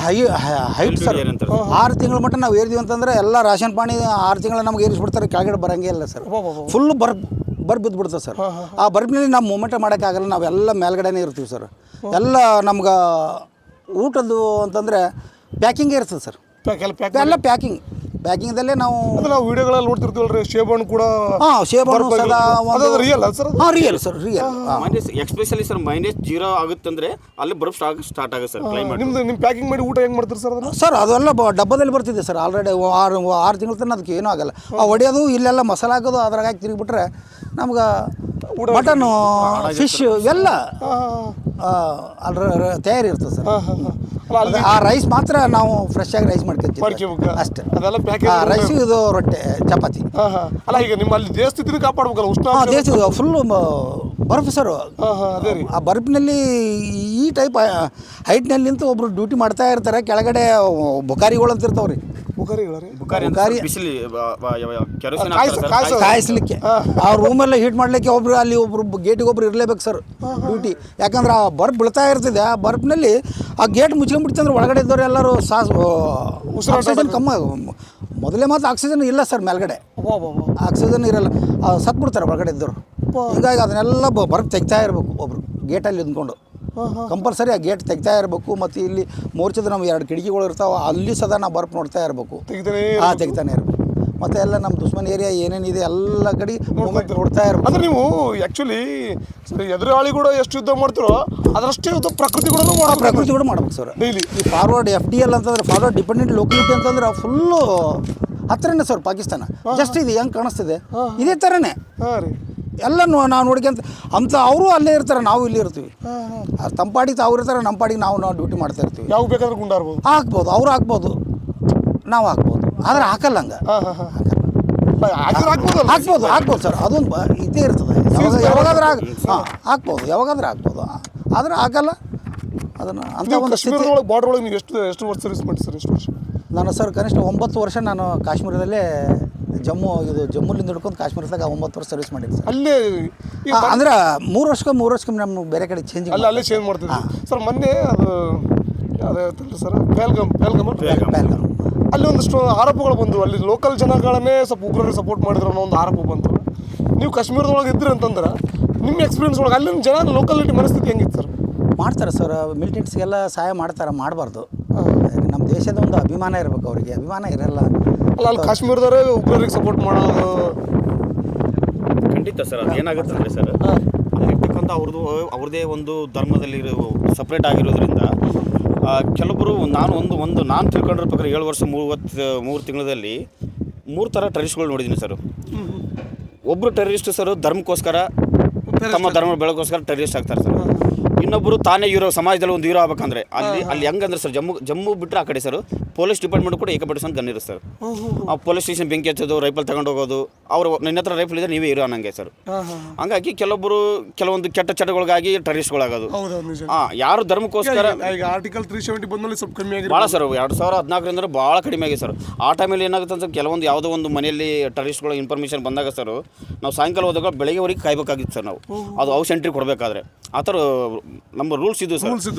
ಹೈಟ್ ಸರ್. 6 ತಿಂಗಳ ಮಟ್ಟ ನಾವು ಏರಿದೀವಿ ಅಂತಂದ್ರೆ ಎಲ್ಲ ರಾಷನ್ ಪಾಣಿ 6 ತಿಂಗಳ ನಮ್ಗೆ ಏರಿಸ್ಬಿಡ್ತಾರೆ. ಕೆಳಗಡೆ ಬರಂಗೇ ಇಲ್ಲ ಸರ್. ಫುಲ್ ಬರ್ಫ್ ಬಿದ್ದುಬಿಡ್ತದೆ ಸರ್. ಆ ಬರ್ಫ್ನಲ್ಲಿ ನಾವು ಮೂಮೆಂಟೇ ಮಾಡೋಕ್ಕಾಗಲ್ಲ. ನಾವೆಲ್ಲ ಮೇಲ್ಗಡೆನೇ ಇರ್ತೀವಿ ಸರ್. ಎಲ್ಲ ನಮ್ಗೆ ಊಟದ್ದು ಅಂತಂದರೆ ಪ್ಯಾಕಿಂಗೇ ಇರ್ತದೆ ಸರ್. ಎಲ್ಲ ಪ್ಯಾಕಿಂಗ್ದಲ್ಲೇ ನಾವು ವಿಡಿಯೋಗಳಲ್ಲಿ ನೋಡ್ತಿರ್ತೀವಲ್ರಿ. ಶೇಬಣ್ಣು ಕೂಡ ಶೇಬಣ್ಣು ಸದಾ real sir. Real sir, real. Especially sir -0 ಆಗುತ್ತಂದ್ರೆ ಅಲ್ಲಿ ಬರ್ಫ್ ಸ್ಟಾರ್ಟ್ ಆಗುತ್ತೆ ಸರ್. ನಿಮ್ಮ ಪ್ಯಾಕಿಂಗ್ ಮಾಡಿ ಊಟ ಹೆಂಗೆ ಮಾಡ್ತೀರಿ ಸರ್? ಸರ್ ಅದೆಲ್ಲ ಡಬ್ಬದಲ್ಲಿ ಬರ್ತಿದೆ ಸರ್. ಆಲ್ರೆಡಿ 6 ತಿಂಗಳ ತನಕ ಅದಕ್ಕೆ ಏನೂ ಆಗಲ್ಲ. ಹೊಡೆಯೋದು ಇಲ್ಲೆಲ್ಲ ಮಸಾಲೆ ಹಾಕೋದು ಅದ್ರಾಗ ಹಾಕಿ ತಿರುಗಿಬಿಟ್ರೆ ನಮ್ಗೆ ಮಟನ್ನು, ಫಿಶ್ ಎಲ್ಲ ತಯಾರಿ ಇರ್ತದೆ ಸರ್. ಆ ರೈಸ್ ಮಾತ್ರ ನಾವು ಫ್ರೆಶ್ ಆಗಿ ರೈಸ್ ಮಾಡ್ಕೊತೀವಿ ಅಷ್ಟೇ. ರೈಸ್, ಇದು ರೊಟ್ಟೆ, ಚಪಾತಿ. ಅಲ್ಲ, ಈಗ ನಿಮ್ಮ ಅಲ್ಲಿ ದೇಶ ಸ್ಥಿತಿನ ಕಾಪಾಡ್ಬೇಕಲ್ಲ, ಉಷ್ಣ ದೇಶ ಫುಲ್ಲು ಬರ್ಫ್ ಸರ್. ಆ ಬರ್ಫ್ನಲ್ಲಿ ಈ ಟೈಪ್ ಹೈಟ್ನಲ್ಲಿ ನಿಂತು ಒಬ್ರು ಡ್ಯೂಟಿ ಮಾಡ್ತಾ ಇರ್ತಾರೆ. ಕೆಳಗಡೆ ಬುಕಾರಿಗಳು ಅಂತ ಇರ್ತಾವ್ರಿ. ಕಾಯಿಸ್ಲಿಕ್ಕೆ ಆ ರೂಮೆಲ್ಲ ಹೀಟ್ ಮಾಡ್ಲಿಕ್ಕೆ ಒಬ್ರು ಗೇಟಿಗೆ ಒಬ್ರು ಇರಲೇಬೇಕು ಸರ್ ಡ್ಯೂಟಿ. ಯಾಕಂದ್ರೆ ಆ ಬರ್ಫ್ ಬೀಳ್ತಾ ಇರ್ತದೆ. ಆ ಬರ್ಫ್ನಲ್ಲಿ ಆ ಗೇಟ್ ಮುಚ್ಕೊಂಡ್ಬಿಡ್ತಂದ್ರೆ ಒಳಗಡೆ ಇದ್ದವ್ರು ಎಲ್ಲರೂ ಆಕ್ಸಿಜನ್ ಕಮ್ಮಿ. ಮೊದಲೇ ಮಾತ್ರ ಆಕ್ಸಿಜನ್ ಇಲ್ಲ ಸರ್ ಮೇಲ್ಗಡೆ. ಆಕ್ಸಿಜನ್ ಇರಲ್ಲ, ಸತ್ಬಿಡ್ತಾರೆ ಒಳಗಡೆ ಇದ್ದವರು. ಹೀಗಾಗಿ ಅದನ್ನೆಲ್ಲ ಬರ್ಫ್ ತೆಗಿತಾ ಇರಬೇಕು ಒಬ್ರು ಗೇಟಲ್ಲಿ ನಿಂತ್ಕೊಂಡು. ಕಂಪಲ್ಸರಿ ಆ ಗೇಟ್ ತೆಗಿತಾ ಇರಬೇಕು. ಮತ್ತು ಇಲ್ಲಿ ಮೋರ್ಚದ ನಮ್ಮ 2 ಕಿಟಕಿಗಳು ಇರ್ತಾವೆ, ಅಲ್ಲಿ ಸದಾ ನಾವು ಬರ್ಫ್ ನೋಡ್ತಾ ಇರಬೇಕು. ತೆಗಿತಾನೆ ಇರಬೇಕು. ಮತ್ತು ಎಲ್ಲ ನಮ್ಮ ದುಶ್ಮನ್ ಏರಿಯಾ ಏನೇನಿದೆ ಎಲ್ಲ ಕಡೆ ಮೂಮೆಂಟ್ ನೋಡ್ತಾ ಇರಬೇಕು. ಅಂದರೆ ನೀವು ಆ್ಯಕ್ಚುಲಿ ಎದುರಾಳಿ ಕೂಡ ಎಷ್ಟು ಯುದ್ಧ ಮಾಡ್ತಿರೋ ಅದರಷ್ಟೇ ಯುದ್ಧ ಪ್ರಕೃತಿ ಕೂಡ ಮಾಡ್ಬೇಕು ಸರ್. ಡೈಲಿ ಈ ಫಾರ್ವರ್ಡ್ FDL ಅಂತಂದ್ರೆ ಫಾರ್ವರ್ಡ್ ಡಿಪೆಂಡೆಂಟ್ ಲೊಕಲಿಟಿ ಅಂತಂದ್ರೆ ಫುಲ್ಲು ಹತ್ತಿರನೇ ಸರ್ ಪಾಕಿಸ್ತಾನ. ಜಸ್ಟ್ ಇದು ಹೆಂಗೆ ಕಾಣಿಸ್ತಿದೆ ಇದೇ ಥರನೇ ಎಲ್ಲ ನಾವು ನೋಡ್ಕೊಂತ ಅಂತ. ಅವರು ಅಲ್ಲೇ ಇರ್ತಾರೆ, ನಾವು ಇಲ್ಲಿ ಇರ್ತೀವಿ. ತಂಪಾಡಿಗೆ ಅವ್ರು ಇರ್ತಾರೆ, ನಮ್ಮ ಪಾಡಿಗೆ ನಾವು ಡ್ಯೂಟಿ ಮಾಡ್ತಾ ಇರ್ತೀವಿ. ಯಾವ ಬೇಕಾದ್ರೂ ಗುಂಡಾರ್ಬೋದು, ಹಾಕ್ಬೋದು, ಅವ್ರು ಹಾಕ್ಬೋದು, ನಾವು ಹಾಕ್ಬೋದು. ಆದರೆ ಹಾಕಲ್ಲ ಹಂಗೆ. ಹಾಕ್ಬೋದು ಸರ್. ಅದೊಂದು ಇದೇ ಇರ್ತದೆ. ಯಾವಾಗಾದ್ರೂ ಯಾವಾಗಾದ್ರೂ ಹಾಕ್ಬೋದು. ಆದರೆ ಹಾಕಲ್ಲ ಅದನ್ನು. ಅಂತ ಒಂದು ಬಾರ್ಡರ್ ಒಳಗೆ ನೀವು ಎಷ್ಟು ವರ್ಷ ಸರ್ವಿಸ್ ಮಾಡಿ ಸರ್? ಎಷ್ಟು ವರ್ಷ? ನಾನು ಸರ್ ಕನಿಷ್ಠ 9 ವರ್ಷ ನಾನು ಕಾಶ್ಮೀರದಲ್ಲೇ ಜಮ್ಮುಲಿಂದ ಹಿಡ್ಕೊಂಡು ಕಾಶ್ಮೀರದಾಗ 9 ವರ್ಷ ಸರ್ವಿಸ್ ಮಾಡಿದ್ದೆ ಸರ್. ಅಲ್ಲೇ ಅಂದ್ರೆ 3 ವರ್ಷಕ್ಕೆ ನಮ್ಗೆ ಬೇರೆ ಕಡೆ ಚೇಂಜ್ ಅಲ್ಲೇ ಚೇಂಜ್ ಮಾಡ್ತಿದ್ವಿ ಸರ್. ಮೊನ್ನೆ ಅದು ಯಾವ್ದು ಸರ್, ಪೆಹಲ್ಗಮ್ ಅಲ್ಲಿ ಒಂದಷ್ಟು ಆರೋಪಗಳು ಬಂದು ಅಲ್ಲಿ ಲೋಕಲ್ ಜನಗಳನ್ನೇ ಸ್ವಲ್ಪ ಉಗ್ರರಿಗೆ ಸಪೋರ್ಟ್ ಮಾಡಿದ್ರು ಅನ್ನೋ ಒಂದು ಆರೋಪ ಬಂತು. ನೀವು ಕಾಶ್ಮೀರದೊಳಗೆ ಇದ್ರಿ ಅಂತಂದ್ರೆ ನಿಮ್ಮ ಎಕ್ಸ್ಪೀರಿಯನ್ಸ್ ಒಳಗೆ ಅಲ್ಲಿನ ಜನ ಲೋಕಲಿಟಿ ಮನಸ್ಥಿತಿ ಹೆಂಗಿತ್ತು ಸರ್? ಮಾಡ್ತಾರೆ ಸರ್, ಮಿಲಿಟೆಂಟ್ಸ್ಗೆಲ್ಲ ಸಹಾಯ ಮಾಡ್ತಾರೆ, ಮಾಡಬಾರ್ದು. ನಮ್ಮ ದೇಶದ ಒಂದು ಅಭಿಮಾನ ಇರಬೇಕು, ಅವರಿಗೆ ಅಭಿಮಾನ ಇರಲ್ಲ. ಅಲ್ಲ ಅಲ್ಲಿ ಕಾಶ್ಮೀರದವರೇ ಉಗ್ರರಿಗೆ ಸಪೋರ್ಟ್ ಮಾಡೋದು ಖಂಡಿತ ಸರ್. ಅದು ಏನಾಗುತ್ತೆ ಅಂದರೆ ಸರ್, ಅಲ್ಲಿರ್ತಕ್ಕಂಥ ಅವ್ರದ್ದೇ ಒಂದು ಧರ್ಮದಲ್ಲಿ ಸಪ್ರೇಟ್ ಆಗಿರೋದ್ರಿಂದ ಕೆಲವೊಬ್ಬರು ನಾನು ತಿಳ್ಕೊಂಡಿರೋ ಪ್ರಕಾರ 7 ವರ್ಷ 3 ತಿಂಗಳಲ್ಲಿ 3 ಥರ ಟೆರರಿಸ್ಟ್ಗಳು ನೋಡಿದ್ದೀನಿ ಸರ್. ಒಬ್ಬರು ಟೆರರಿಸ್ಟ್ ಸರ್ ಧರ್ಮಕ್ಕೋಸ್ಕರ, ತಮ್ಮ ಧರ್ಮ ಬೆಳಕೋಸ್ಕರ ಟೆರರಿಸ್ಟ್ ಆಗ್ತಾರೆ ಸರ್. ಇನ್ನೊಬ್ಬರು ತಾನೇ ಹೀರೋ, ಸಮಾಜದಲ್ಲಿ ಒಂದು ಹೀರೋ ಆಗ್ಬೇಕಂದ್ರೆ ಅಲ್ಲಿ ಹೆಂಗಂದ್ರೆ ಸರ್, ಜಮ್ಮು ಬಿಟ್ಟರೆ ಆ ಕಡೆ ಸರ್ ಪೊಲೀಸ್ ಡಿಪಾರ್ಟ್ಮೆಂಟ್ ಕೂಡ ಏಕಪಡಿಸ್ಕೊಂಡು ಗನ್ ಇರುತ್ತೆ ಸರ್. ಆ ಪೊಲೀಸ್ ಸ್ಟೇಷನ್ ಬೆಂಕಿ ಹಚ್ಚೋದು, ರೈಫಲ್ ತಗೊಂಡು ಹೋಗೋದು, ಅವರು ನಿನ್ನ ಹತ್ರ ರೈಫಲ್ ಇದ್ದರೆ ನೀವೇ ಹೀರೋ ಅನ್ನಂಗೆ ಸರ್. ಹಂಗಾಗಿ ಕೆಲವೊಂದು ಕೆಟ್ಟ ಚಟಗಳಿಗಾಗಿ ಟೆರರಿಸ್ಟ್ಗಳಾಗೋದು. ಯಾರು ಧರ್ಮಕ್ಕೋಸ್ಕರ ಈಗ ಆರ್ಟಿಕಲ್ 370 ಬಂದ್ಮೇಲೆ ಸ್ವಲ್ಪ ಕಮ್ಮಿ ಆಗಿದೆ ಭಾಳ ಸರ್. 2014ರಿಂದ ಭಾಳ ಕಡಿಮೆ ಆಗಿದೆ ಸರ್. ಆ ಟೈಮಲ್ಲಿ ಏನಾಗುತ್ತೆ ಅಂತ ಕೆಲವೊಂದು ಯಾವುದೋ ಒಂದು ಮನೆಯಲ್ಲಿ ಟೆರರಿಸ್ಟ್ಗಳ ಇನ್ಫಾರ್ಮೇಷನ್ ಬಂದಾಗ ಸರ್, ನಾವು ಸಾಯಂಕಾಲ ಹೋದಾಗ ಬೆಳಗ್ಗೆವರೆಗೆ ಕಾಯ್ಬೇಕಾಗಿತ್ತು ಸರ್ ನಾವು. ಅದು ಹೌಸ್ ಎಂಟ್ರಿ ಕೊಡಬೇಕಾದ್ರೆ ಆ ಥರ ನಮ್ಮ ರೂಲ್ಸ್ ಇದು ಸರ್.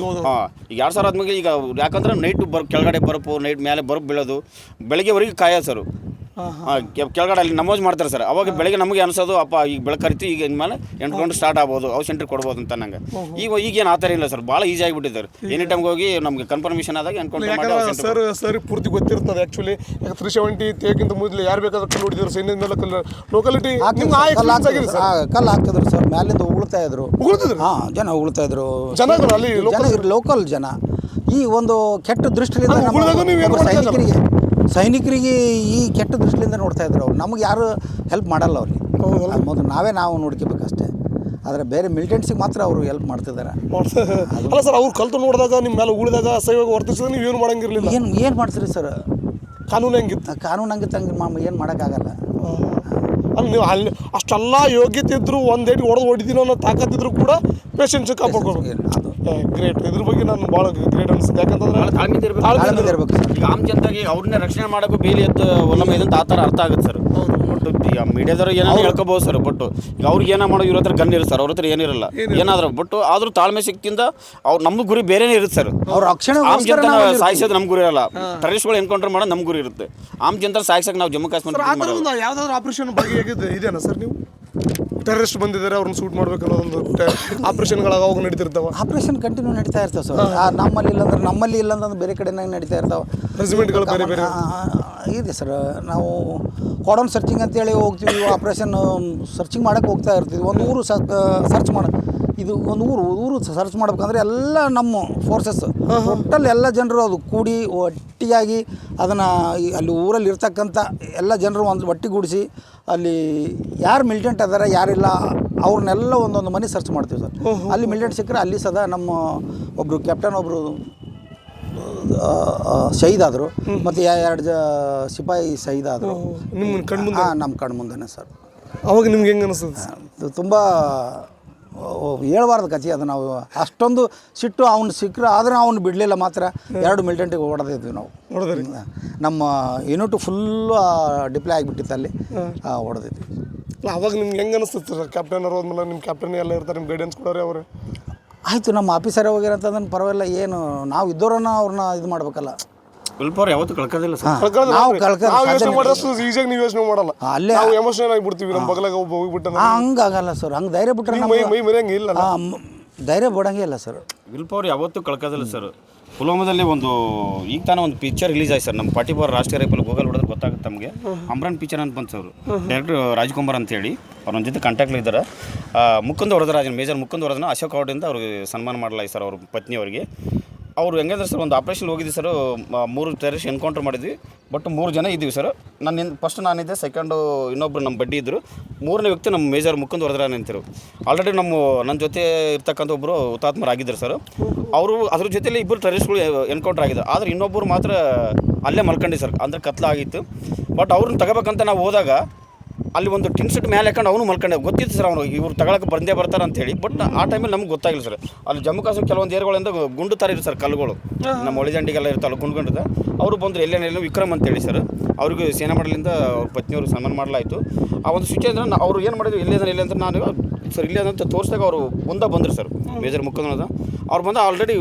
ಹಾಂ, ಈಗ 2000 ಆದ್ಮೇಲೆ ಈಗ ಯಾಕಂದ್ರೆ ನೈಟ್ ಕೆಳಗಡೆ ಬರಪ್ಪು, ನೈಟ್ ಮೇಲೆ ಬರಪ್ಪು ಬೀಳೋದು, ಬೆಳಗ್ಗೆವರೆಗೆ ಕಾಯೋದು ಸರ್. ಕೆಳಗಡೆ ಅಲ್ಲಿ ನಮಾಜ್ ಮಾಡ್ತಾರೆ ಸರ್. ಅವಾಗ ಬೆಳಗ್ಗೆ ನಮಗೆ ಅನ್ಸೋದು, ಅಪ್ಪ ಈಗ ಬೆಳಕರಿತು, ಈಗ ಇನ್ಮೇಲೆ 8 ಗಂಟೆ ಸ್ಟಾರ್ಟ್ ಆಗ್ಬೋದು, ಹೌಸ್ ಎಂಟ್ರಿ ಕೊಡ್ಬೋದು ಅಂತ ನಂಗೆ. ಈಗೇನು ಆ ಥರ ಇಲ್ಲ ಸರ್, ಭಾಳ ಈಸಿ ಆಗಿಬಿಟ್ಟಿದ್ದಾರೆ. ಎನಿ ಟೈಮ್ಗೆ ಹೋಗಿ ನಮ್ಗೆ ಕನ್ಫರ್ಮೇಷನ್ ಆದಾಗ ಸರ್ ಪೂರ್ತಿ ಗೊತ್ತಿರ್ತದೆ. ಆ್ಯಕ್ಚುಲಿ 370 ತೆಗಿಂತ ಮೊದಲು ಯಾರು ಬೇಕಾದ್ರೂ ಕಲ್ಲು ಹೊಡಿದ್ರು, ಸೈನ್ಯದ ಮೇಲೆ ಲೋಕಾಲಿಟಿ ಕಲ್ಲು ಹಾಕಿದ್ರು ಸರ್, ಮ್ಯಾಲಿಂದ ಉಗುಳ್ತಾ ಇದ್ರು. ಹಾಂ, ಜನ ಉಗುಳ್ತಾ ಇದ್ರು, ಅಲ್ಲಿ ಲೋಕಲ್ ಜನ. ಈ ಒಂದು ಕೆಟ್ಟ ದೃಷ್ಟಿಯಿಂದ ಸೈನಿಕರಿಗೆ ಈ ಕೆಟ್ಟ ದೃಷ್ಟಿಯಿಂದ ನೋಡ್ತಾ ಇದ್ರು. ಅವ್ರು ನಮಗೆ ಯಾರು ಹೆಲ್ಪ್ ಮಾಡಲ್ಲ ಅವ್ರಿಗೆ. ಮೊದಲು ನಾವು ನೋಡ್ಕೋಬೇಕಷ್ಟೇ. ಆದರೆ ಬೇರೆ ಮಿಲಿಟೆಂಟ್ಸಿಗೆ ಮಾತ್ರ ಅವರು ಹೆಲ್ಪ್ ಮಾಡ್ತಿದ್ದಾರೆ. ಅಲ್ಲ ಸರ್, ಅವ್ರು ಕಲ್ತು ನೋಡಿದಾಗ ನಿಮ್ಮ ಮೇಲೆ ಉಳಿದಾಗ ಅಸಹ್ಯವಾಗಿ ವರ್ತಿಸಿದ್ರೆ ನೀವು ಏನು ಮಾಡಂಗಿರಲಿಲ್ಲ. ಏನು ಮಾಡ್ತೀರಿ ಸರ್? ಕಾನೂನು ಹೆಂಗಿತ್ತು? ಹಂಗೆ ಏನು ಮಾಡೋಕ್ಕಾಗಲ್ಲ. ಅಲ್ಲಿ ನೀವು ಅಲ್ಲಿ ಅಷ್ಟೆಲ್ಲ ಯೋಗ್ಯತೆ ಇದ್ರು ಒಂದೇಟಿ ಹೊಡೆದಿನೋ ಅನ್ನೋ ತಾಕತ್ತಿದ್ರು ಕೂಡ ಪೇಷನ್ಸ್ ಕಾಪಾಡ್ಕೊಳ್ಬೇಕು. ಗ್ರೇಟ್. ಇದ್ರ ಬಗ್ಗೆ ನಾನು ಭಾಳ ಗ್ರೇಟ್ ಅನಿಸುತ್ತೆ. ಯಾಕಂತಂದ್ರೆ ತಾಳ್ಮೆಯಿಂದ ಇರಬೇಕು ಸರ್. ಈಗ ಆಮ್ ಜನತೆಗೆ ಅವ್ರನ್ನೇ ರಕ್ಷಣೆ ಮಾಡೋಕ್ಕೂ ಬೇಲಿ ಎತ್ತು ಒಲಮ ಇದಂತ ಆ ಥರ ಅರ್ಥ ಆಗುತ್ತೆ ಸರ್. ಬಟ್ ಈಗ ಮೀಡಿಯಾದವ್ರು ಏನಾದ್ರು ಹೇಳ್ಕೋಬೋದು ಸರ್. ಬಟ್ ಈಗ ಅವ್ರಿಗೆ ಏನೋ ಮಾಡೋ ಇವ್ರ ಹತ್ರ ಗನ್ ಇರುತ್ತೆ ಸರ್, ಅವ್ರ ಹತ್ರ ಏನಿರಲ್ಲ. ಏನಾದ್ರು ಬಟ್ ಆದ್ರೂ ತಾಳ್ಮೆ ಶಕ್ತಿಯಿಂದ ಅವ್ರು ನಮ್ಮ ಗುರಿ ಬೇರೆನೇ ಇರುತ್ತೆ ಸರ್. ಆಮ್ ಜನತೆ ಸಾಯಿಸೋದು ನಮ್ಮ ಗುರಿ ಇರಲ್ಲ, ಟೆರರಿಸ್ಟ್ಗಳು ಎನ್ಕೌಂಟರ್ ಮಾಡೋದು ನಮ್ಮ ಗುರಿ ಇರುತ್ತೆ. ಆಮ್ ಜನತೆ ಸಾಯಿಸಕ್ಕೆ ನಾವು ಜಮ್ಮು ಕಾಶ್ಮೀರ ಯಾವ್ದಾದ್ರು ಆಪರೇಷನ್ ಬಗ್ಗೆ ಇದೇನಾ ಸರ್? ನೀವು ಟೆರರಿಸ್ಟ್ ಬಂದಿದ್ದಾರೆ, ಅವ್ರನ್ನ ಶೂಟ್ ಮಾಡ್ಬೇಕು ಅನ್ನೋದೊಂದು ಆಪರೇಷನ್ಗಳಾಗ ಅವಾಗ ನಡೀತಿರ್ತಾವೆ. ಆಪರೇಷನ್ ಕಂಟಿನ್ಯೂ ನಡೀತಾ ಇರ್ತಾವೆ ಸರ್. ನಮ್ಮಲ್ಲಿ ಇಲ್ಲಂದ್ರೆ ಬೇರೆ ಕಡೆನಾಗ ನಡೀತಾ ಇರ್ತಾವೆ. ರೆಜಿಮೆಂಟ್ಗಳು ಬೇರೆ ಬೇರೆ ಇದೆ ಸರ್. ನಾವು ಕಾಡನ್ ಸರ್ಚಿಂಗ್ ಅಂತೇಳಿ ಹೋಗ್ತೀವಿ, ಆಪ್ರೇಷನ್ ಸರ್ಚಿಂಗ್ ಮಾಡೋಕ್ಕೆ ಹೋಗ್ತಾ ಇರ್ತೀವಿ. ಒಂದು ಊರು ಸರ್ಚ್ ಇದು ಒಂದು ಊರು ಸರ್ಚ್ ಮಾಡ್ಬೇಕಂದ್ರೆ ಎಲ್ಲ ನಮ್ಮ ಫೋರ್ಸಸ್ ಟೋಟಲ್ ಎಲ್ಲ ಜನರು ಅದು ಕೂಡಿ ಒಟ್ಟಿಯಾಗಿ ಅದನ್ನು ಅಲ್ಲಿ ಊರಲ್ಲಿ ಇರ್ತಕ್ಕಂಥ ಎಲ್ಲ ಜನರು ಒಂದು ಒಟ್ಟಿಗೂಡಿಸಿ ಅಲ್ಲಿ ಯಾರು ಮಿಲಿಟೆಂಟ್ ಅದಾರ ಯಾರಿಲ್ಲ ಅವ್ರನ್ನೆಲ್ಲ ಒಂದೊಂದು ಮನೆ ಸರ್ಚ್ ಮಾಡ್ತೀವಿ ಸರ್. ಅಲ್ಲಿ ಮಿಲಿಟೆಂಟ್ ಸಿಕ್ಕರೆ ಅಲ್ಲಿ ಸದಾ ನಮ್ಮ ಒಬ್ಬರು ಕ್ಯಾಪ್ಟನ್ ಒಬ್ಬರು ಶಹೀದಾದರು, ಮತ್ತು 2 ಸಿಪಾಯಿ ಶಹೀದಾದರು ನಮ್ಮ ಕಣ್ಮುಂದೆನೇ ಸರ್. ಅವಾಗ ನಿಮ್ಗೆ ಹೆಂಗೆ ಅನಿಸ್ತದೆ? ತುಂಬ ಹೇಳ್ಬಾರ್ದು ಕಥೆ ಅದು. ನಾವು ಅಷ್ಟೊಂದು ಸಿಟ್ಟು ಅವ್ನು ಸಿಕ್ಕರೆ ಆದರೆ ಅವ್ನು ಬಿಡಲಿಲ್ಲ. ಮಾತ್ರ 2 ಮಿಲಿಟೆಂಟಿಗೆ ಹೊಡೆದಿದ್ವಿ ನಾವು. ನಮ್ಮ ಯೂನಿಟ್ ಫುಲ್ಲು ಡಿಪ್ಲೈ ಆಗಿಬಿಟ್ಟಿತ್ತು, ಅಲ್ಲಿ ಹೊಡೆದಿದ್ವಿ. ಅವಾಗ ನಿಮ್ಗೆ ಹೆಂಗೆ ಅನಿಸ್ತದೆ ಸರ್? ಕ್ಯಾಪ್ಟನ್ ಅವ್ರು ಹೋದ್ಮೇಲೆ ನಿಮ್ಮ ಕ್ಯಾಪ್ಟನ್ ಎಲ್ಲ ಇರ್ತಾರೆ, ನಿಮ್ಮ ಗೈಡೆನ್ಸ್ ಕೊಡೋರೆ ಅವರು. ಆಯಿತು, ನಮ್ಮ ಆಫೀಸರೇ ಹೋಗಿರಂತಂದ್ರೆ ಪರವಾಗಿಲ್ಲ, ಏನು ನಾವು ಇದ್ದವ್ರನ್ನ ಅವ್ರನ್ನ ಇದು ಮಾಡ್ಬೇಕಲ್ಲ. ವಿಲ್ಪವರ್ ಯಾವತ್ತೂ ಕಳ್ಕೋದಿಲ್ಲ ಸರ್. ಈಜಿಯಾಗಿ ನೀವು ಯೋಚನೆ ಮಾಡಲ್ಲ, ಅಲ್ಲೇ ನಾವು ಎಮೋಷನಲ್ ಆಗಿಬಿಡ್ತೀವಿ. ನಮ್ಮ ಬಗಲಾಗ ಒಬ್ಬ ಹೋಗ್ಬಿಟ್ಟು ಹಂಗಾಗಲ್ಲ ಸರ್. ಹಂಗೆ ಧೈರ್ಯ ಬಿಟ್ಟರೆ ಮೈ ಮರೆಯಂಗೆ ಇಲ್ಲ, ಧೈರ್ಯ ಬಿಡಂಗೆ ಇಲ್ಲ ಸರ್. ವಿಲ್ಪವರ್ ಯಾವತ್ತೂ ಕಳ್ಕೋದಿಲ್ಲ ಸರ್. ಪುಲ್ವಾಮಾದಲ್ಲಿ ಈಗ ತಾನೇ ಒಂದು ಪಿಕ್ಚರ್ ರಿಲೀಸ್ ಆಯ್ತು ಸರ್. ನಮ್ಮ 44 ರಾಷ್ಟ್ರೀಯ ರೈಫಲ್ ಗೂಗಲ್ ಹೊಡೆದ್ರೆ ಗೊತ್ತಾಗುತ್ತೆ ನಮಗೆ. ಅಮ್ರಾನ್ ಪಿಕ್ಚರ್ ಅಂತ ಬಂತು ಸರ್. ಡೈರೆಕ್ಟರ್ ರಾಜ್ಕುಮಾರ್ ಅಂತೇಳಿ ಅವ್ರ ನನ್ನ ಜೊತೆ ಕಾಂಟ್ಯಾಕ್ಟ್ ಇದ್ದಾರೆ. ಮುಕುಂದ ವರದರಾಜನ್, ಮೇಜರ್ ಮುಕುಂದ ವರದನ ಅಶೋಕ್ ಅವಾರ್ಡಿಂದ ಅವ್ರಿಗೆ ಸನ್ಮಾನ ಮಾಡಲಾಯಿತು ಸರ್ ಅವ್ರ ಪತ್ನಿಯವರಿಗೆ. ಅವರು ಹೆಂಗಂದ್ರೆ ಸರ್, ಒಂದು ಆಪ್ರೇಷನ್ ಹೋಗಿದ್ವಿ ಸರ್. 3 ಟೆರರಿಸ್ಟ್ ಎನ್ಕೌಂಟರ್ ಮಾಡಿದ್ವಿ. ಬಟ್ 3 ಜನ ಇದ್ದೀವಿ ಸರ್. ಫಸ್ಟ್ ನಾನಿದ್ದೆ, ಸೆಕೆಂಡು ಇನ್ನೊಬ್ರು ನಮ್ಮ ಬಡ್ಡಿ ಇದ್ದರು, 3ನೇ ವ್ಯಕ್ತಿ ನಮ್ಮ ಮೇಜರ್ ಮುಕುಂದ ವರದರಾಜನ್ ನಿಂತಿರು. ಆಲ್ರೆಡಿ ನನ್ನ ಜೊತೆ ಇರ್ತಕ್ಕಂಥ ಒಬ್ಬರು ಹುತಾತ್ಮರಾಗಿದ್ದರು ಸರ್. ಅವರು ಅದ್ರ ಜೊತೆಲಿ 2 ಟೆರರಿಸ್ಟ್ಗಳು ಎನ್ಕೌಂಟರ್ ಆಗಿದ್ದಾರೆ. ಆದರೆ ಇನ್ನೊಬ್ಬರು ಮಾತ್ರ ಅಲ್ಲೇ ಮಲ್ಕೊಂಡಿ ಸರ್, ಅಂದರೆ ಕತ್ಲಾಗಿತ್ತು. ಬಟ್ ಅವ್ರನ್ನ ತಗೋಬೇಕಂತ ನಾವು ಹೋದಾಗ ಅಲ್ಲಿ ಒಂದು ಟಿನ್ ಶೀಟ್ ಮೇಲೆ ಹಾಕೊಂಡು ಅವನು ಮಲ್ಕೊಂಡೆ. ಗೊತ್ತಿತ್ತು ಸರ್ ಅವನು ಇವ್ರು ತಗೊಳಕ್ಕೆ ಬಂದೇ ಬರ್ತಾರೆ ಅಂತೇಳಿ. ಬಟ್ ಆ ಟೈಮಲ್ಲಿ ನಮ್ಗೆ ಗೊತ್ತಾಗಿಲ್ಲ ಸರ್. ಅಲ್ಲಿ ಜಮ್ಮು ಕಾಶ್ಮೀರ ಕೆಲವೊಂದು ಏರಿಯಾಗಳಿಂದ ಗುಂಡು ಥರ ಇರುತ್ತೆ ಸರ್, ಕಲ್ಲುಗಳು ನಮ್ಮ ಒಳಿದಂಡಿಗೆಲ್ಲ ಇರ್ತಾವಲ್ಲ ಗುಂಡ್ಕೊಂಡಿದ್ದ. ಅವರು ಬಂದರು, ಎಲ್ಲೇನೆಲ್ಲ ವಿಕ್ರಮ್ ಅಂತೇಳಿ ಸರ್. ಅವ್ರಿಗೆ ಸೇನಾ ಮಾಡಲಿಂದ ಅವ್ರ ಪತ್ನಿಯವರು ಸನ್ಮಾನ ಮಾಡಲಾಯಿತು. ಆ ಒಂದು ಸಿಚುವೇಷನ್ ಅವ್ರು ಏನು ಮಾಡಿದ್ರು, ಎಲ್ಲೇ ಅಂತ ನಾನು ಸರ್ ಇಲ್ಲೇ ಅಂತ ತೋರಿಸಿದಾಗ ಅವರು ಮುಂದೆ ಬಂದರು ಸರ್, ಮೇಜರ್ ಮುಖಂದ. ಅವ್ರು ಬಂದು ಆಲ್ರೆಡಿ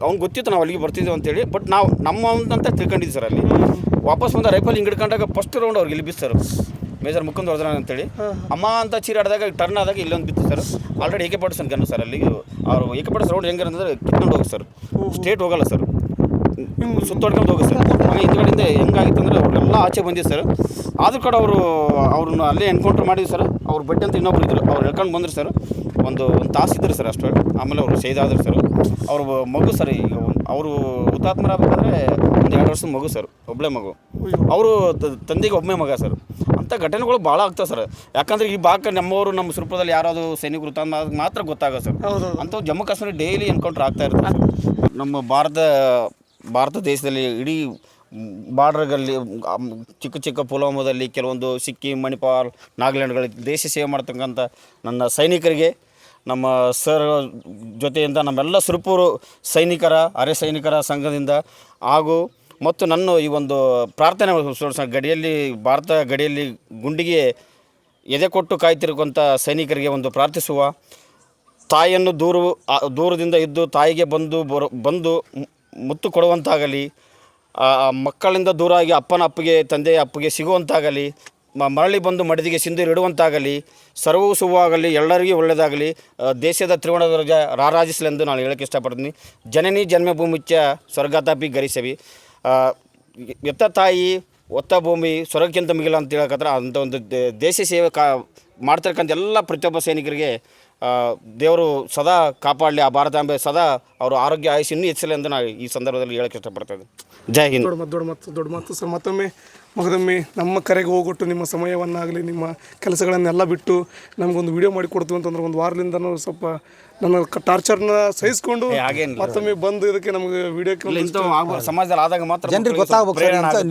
ಅವ್ನು ಗೊತ್ತಿತ್ತು ನಾವು ಅಲ್ಲಿಗೆ ಬರ್ತಿದ್ದೇವೆ ಅಂತೇಳಿ. ಬಟ್ ನಾವು ನಮ್ಮ ಅಂತ ತಿಳ್ಕೊಂಡಿದ್ವಿ ಸರ್. ಅಲ್ಲಿ ವಾಪಸ್ ಬಂದ ರೈಫಲ್ ಹಿಂಗೆ ಹಿಡ್ಕೊಂಡಾಗ ಫಸ್ಟ್ ರೌಂಡ್ ಅವ್ರಿಗೆ ಇಲ್ಲಿ ಬಿತ್ತು ಸರ್. ಮೇಜರ್ ಮುಕುಂದ್ ವರ್ಧನ ಅಂತೇಳಿ ಅಮ್ಮ ಅಂತ ಚೀರಾಡಿದಾಗ ಟರ್ನ್ ಆದಾಗ ಇಲ್ಲೊಂದು ಬಿತ್ತು sir. Already AK-47 gun sir. ಅಲ್ಲಿ ಅವರು AK-47 ರೌಂಡ್ ಹೆಂಗೆ ಅಂದರೆ ಕಿತ್ಕೊಂಡು ಹೋಗಿ ಸರ್, ಸ್ಟೇಟ್ ಹೋಗಲ್ಲ ಸರ್, ಸುತ್ತೊಡ್ಕೊಂಡು ಹೋಗಿ ಸರ್. ಹಿಂದ್ಗಡೆಯಿಂದ ಹೆಂಗಾಗಿತ್ತು ಅಂದರೆ ಅವರೆಲ್ಲ ಆಚೆ ಬಂದಿದ್ದು ಸರ್. ಆದರೂ ಕೂಡ ಅವ್ರನ್ನ ಅಲ್ಲೇ ಎನ್ಕೌಂಟ್ರ್ ಮಾಡಿದ್ವಿ ಸರ್. ಅವ್ರ ಬಟ್ಟೆ ಅಂತ ಇನ್ನೊಬ್ರು ಇದ್ರು, ಅವ್ರು ಹೇಳ್ಕೊಂಡು ಬಂದರು ಸರ್. ಒಂದು ತಾಸು ಇದ್ರು ಸರ್ ಅಷ್ಟು. ಆಮೇಲೆ ಅವರು ಶಹೀದಾದ್ರು ಸರ್. ಅವ್ರ ಮಗು ಸರ್, ಈಗ ಅವರು ಹುತಾತ್ಮರಾಗಬೇಕಾದ್ರೆ ಒಂದು 2 ವರ್ಷದ ಮಗು ಸರ್, ಒಬ್ಬಳೇ ಮಗು. ಅವರು ತಂದೆಗೆ ಒಬ್ಬನೇ ಮಗ ಸರ್. ಅಂಥ ಘಟನೆಗಳು ಭಾಳ ಆಗ್ತಾವೆ ಸರ್. ಯಾಕಂದರೆ ಈ ಭಾಗ ನಮ್ಮವರು ನಮ್ಮ ಸುರಪುರದಲ್ಲಿ ಯಾರಾದರೂ ಸೈನಿಕರು ಹುತಾತ್ಮ ಮಾತ್ರ ಗೊತ್ತಾಗೋದು ಸರ್. ಅಂಥವು ಜಮ್ಮು ಕಾಶ್ಮೀರ ಡೈಲಿ ಎನ್ಕೌಂಟ್ರ್ ಆಗ್ತಾ ಇರುತ್ತೆ. ನಮ್ಮ ಭಾರತ ದೇಶದಲ್ಲಿ ಇಡೀ ಬಾರ್ಡ್ರ್ಗಳಲ್ಲಿ ಚಿಕ್ಕ ಚಿಕ್ಕ ಪುಲ್ವಾಮಾದಲ್ಲಿ ಕೆಲವೊಂದು ಸಿಕ್ಕಿಂ, ಮಣಿಪಾಲ್, ನಾಗಾಲ್ಯಾಂಡ್ಗಳಿಗೆ ದೇಶ ಸೇವೆ ಮಾಡ್ತಕ್ಕಂಥ ನನ್ನ ಸೈನಿಕರಿಗೆ ನಮ್ಮ ಸರ್ ಜೊತೆಯಿಂದ ನಮ್ಮೆಲ್ಲ ಸುರಪುರ ಸೈನಿಕರ ಅರೆ ಸೈನಿಕರ ಸಂಘದಿಂದ ಹಾಗೂ ಮತ್ತು ನನ್ನ ಈ ಒಂದು ಪ್ರಾರ್ಥನೆ ಗಡಿಯಲ್ಲಿ ಭಾರತ ಗಡಿಯಲ್ಲಿ ಗುಂಡಿಗೆ ಎದೆ ಕೊಟ್ಟು ಕಾಯ್ತಿರುವಂಥ ಸೈನಿಕರಿಗೆ ಒಂದು ಪ್ರಾರ್ಥಿಸುವ, ತಾಯಿಯನ್ನು ದೂರದಿಂದ ಇದ್ದು ತಾಯಿಗೆ ಬಂದು ಮುತ್ತು ಕೊಡುವಂತಾಗಲಿ, ಮಕ್ಕಳಿಂದ ದೂರಾಗಿ ಅಪ್ಪನ ಅಪ್ಪಿಗೆ ತಂದೆಯ ಅಪ್ಪಿಗೆ ಸಿಗುವಂತಾಗಲಿ, ಮರಳಿ ಬಂದು ಮಡದಿಗೆ ಸಿಂಧೂರು ಇಡುವಂತಾಗಲಿ, ಸರ್ವೂ ಶುಭವಾಗಲಿ, ಎಲ್ಲರಿಗೂ ಒಳ್ಳೆಯದಾಗಲಿ, ದೇಶದ ತ್ರಿವರ್ಣ ಧ್ವಜ ರಾರಾಜಿಸಲೆಂದು ನಾನು ಹೇಳೋಕ್ಕೆ ಇಷ್ಟಪಡ್ತೀನಿ. ಜನನಿ ಜನ್ಮಭೂಮಿಚ್ಚ ಸ್ವರ್ಗಾತಾಪಿ ಗರಿಸವಿ. ಎತ್ತ ತಾಯಿ ಒತ್ತ ಭೂಮಿ ಸ್ವರ್ಗಕ್ಕಿಂತ ಮಿಗಿಲ ಅಂತ ಹೇಳಕತ್ರ ಅಂಥ ಒಂದು ದೇಶ ಸೇವೆ ಮಾಡ್ತಿರ್ಕಂಥ ಎಲ್ಲ ಪ್ರತಿಯೊಬ್ಬ ಸೈನಿಕರಿಗೆ ದೇವರು ಸದಾ ಕಾಪಾಡಲಿ. ಆ ಭಾರತಾಂಬೆ ಸದಾ ಅವರು ಆರೋಗ್ಯ ಆಯುಷ್ಯ ಇನ್ನೂ ಹೆಚ್ಚಲಿ ಎಂದು ನಾನು ಈ ಸಂದರ್ಭದಲ್ಲಿ ಹೇಳಕ್ಕೆ ಇಷ್ಟಪಡ್ತೇನೆ. ಜೈ ಹಿಂದ್. ದೊಡ್ಡ ಮಾತು ಸರ್. ಮತ್ತೊಮ್ಮೆ ನಮ್ಮ ಕರೆಗೆ ಹೋಗೊಟ್ಟು ನಿಮ್ಮ ಸಮಯವನ್ನಾಗಲಿ ನಿಮ್ಮ ಕೆಲಸಗಳನ್ನೆಲ್ಲ ಬಿಟ್ಟು ನಮಗೊಂದು ವಿಡಿಯೋ ಮಾಡಿ ಕೊಡ್ತೀವಿ ಅಂತಂದ್ರೆ ಒಂದು ವಾರದಿಂದನೂ ಸ್ವಲ್ಪ ನನ್ನ ಟಾರ್ಚರ್ನ ಸಹಿಸ್ಕೊಂಡು ಮತ್ತೊಮ್ಮೆ ಬಂದು ಇದಕ್ಕೆ ನಮಗೆ ವಿಡಿಯೋ ಸಮಾಜದಲ್ಲಿ ಆದಾಗ ಮಾತ್ರ ಜನರಿಗೆ ಗೊತ್ತಾಗ್ಬೇಕು.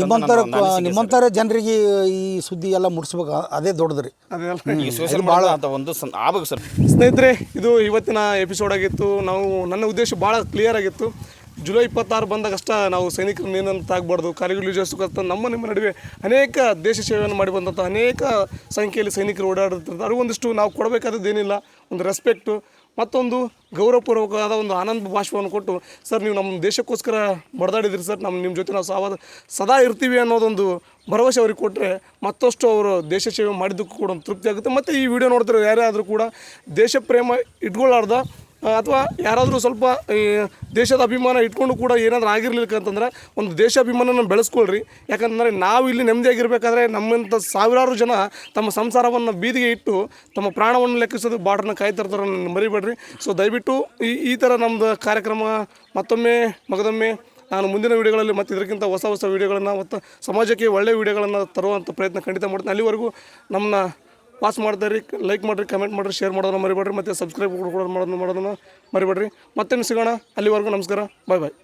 ನಿಮ್ಮಂಥರ ಜನರಿಗೆ ಈ ಸುದ್ದಿ ಎಲ್ಲ ಮುಟ್ಸ್ಬೇಕು, ಅದೇ ದೊಡ್ಡದ್ರಿ. ಸೋಷಿಯಲ್ ಭಾಳ ಅಂತ ಒಂದು ಆಗ್ಬೇಕು ಸರ್. ಸ್ನೇಹಿತರೆ, ಇದು ಇವತ್ತಿನ ಎಪಿಸೋಡ್ ಆಗಿತ್ತು. ನನ್ನ ಉದ್ದೇಶ ಭಾಳ ಕ್ಲಿಯರ್ ಆಗಿತ್ತು. ಜುಲೈ 26 ಬಂದಾಗಷ್ಟ ನಾವು ಸೈನಿಕರು ಏನಂತ ಆಗಬಾರ್ದು, ಕಾರ್ಗಿಲ್ ವಿಜಯೋತ್ಸವಕ್ಕಂತ ನಿಮ್ಮ ನಡುವೆ ಅನೇಕ ದೇಶ ಸೇವೆಯನ್ನು ಮಾಡಿ ಬಂದಂಥ ಅನೇಕ ಸಂಖ್ಯೆಯಲ್ಲಿ ಸೈನಿಕರು ಓಡಾಡುತ್ತಿರ್ತಾರೆ. ಅವ್ರಿಗೊಂದಿಷ್ಟು ನಾವು ಕೊಡಬೇಕಾದದ್ದೇನಿಲ್ಲ, ಒಂದು ರೆಸ್ಪೆಕ್ಟು, ಮತ್ತೊಂದು ಗೌರವಪೂರ್ವಕವಾದ ಒಂದು ಆನಂದ ಭಾಷಣವನ್ನು ಕೊಟ್ಟು, ಸರ್ ನೀವು ನಮ್ಮ ದೇಶಕ್ಕೋಸ್ಕರ ಬಡದಾಡಿದ್ರಿ ಸರ್, ನಿಮ್ಮ ಜೊತೆ ನಾವು ಸದಾ ಇರ್ತೀವಿ ಅನ್ನೋದೊಂದು ಭರವಸೆ ಅವ್ರಿಗೆ ಕೊಟ್ಟರೆ ಮತ್ತಷ್ಟು ಅವರು ದೇಶ ಸೇವೆ ಮಾಡಿದ್ದಕ್ಕೂ ಕೂಡ ಒಂದು ತೃಪ್ತಿ ಆಗುತ್ತೆ. ಮತ್ತು ಈ ವಿಡಿಯೋ ನೋಡ್ತಾರೆ ಯಾರೇ ಆದರೂ ಕೂಡ ದೇಶ ಪ್ರೇಮ ಇಟ್ಕೊಳ್ಳಾರ್ದ ಅಥವಾ ಯಾರಾದರೂ ಸ್ವಲ್ಪ ದೇಶದ ಅಭಿಮಾನ ಇಟ್ಕೊಂಡು ಕೂಡ ಏನಾದರೂ ಆಗಿರ್ಲಿಕ್ಕೆ ಅಂತಂದ್ರೆ ಒಂದು ದೇಶಾಭಿಮಾನನ ಬೆಳೆಸ್ಕೊಳ್ರಿ. ಯಾಕಂತಂದರೆ ನಾವು ಇಲ್ಲಿ ನೆಮ್ಮದಿಯಾಗಿರ್ಬೇಕಾದ್ರೆ ನಮ್ಮಂಥ ಸಾವಿರಾರು ಜನ ತಮ್ಮ ಸಂಸಾರವನ್ನು ಬೀದಿಗೆ ಇಟ್ಟು ತಮ್ಮ ಪ್ರಾಣವನ್ನು ಲೆಕ್ಕಿಸೋದು ಬಾರ್ಡ್ರನ್ನ ಕಾಯ್ತಿರ್ತಾರೆ, ಮರಿಬೇಡ್ರಿ. ಸೊ ದಯವಿಟ್ಟು ಈ ಥರ ನಮ್ಮದು ಕಾರ್ಯಕ್ರಮ ಮಗದೊಮ್ಮೆ ನಾನು ಮುಂದಿನ ವೀಡಿಯೋಗಳಲ್ಲಿ ಮತ್ತು ಇದಕ್ಕಿಂತ ಹೊಸ ವೀಡಿಯೋಗಳನ್ನು ಮತ್ತು ಸಮಾಜಕ್ಕೆ ಒಳ್ಳೆಯ ವೀಡಿಯೋಗಳನ್ನು ತರುವಂಥ ಪ್ರಯತ್ನ ಖಂಡಿತ ಮಾಡ್ತೀನಿ. ಅಲ್ಲಿವರೆಗೂ ನಮ್ಮನ್ನ ಪಾಸ್ ಮಾಡ್ತಾಯಿರಿ, ಲೈಕ್ ಮಾಡಿರಿ, ಕಮೆಂಟ್ ಮಾಡಿರಿ, ಶೇರ್ ಮಾಡೋದನ್ನು ಮರಿಬೇಡ್ರಿ, ಮತ್ತು ಸಬ್ಸ್ಕ್ರೈಬ್ ಕೂಡ ಮಾಡೋದನ್ನು ಮರಿಬೇಡ್ರಿ. ಮತ್ತೆ ಸಿಗೋಣ. ಅಲ್ಲಿವರೆಗೂ ನಮಸ್ಕಾರ, ಬಾಯ್.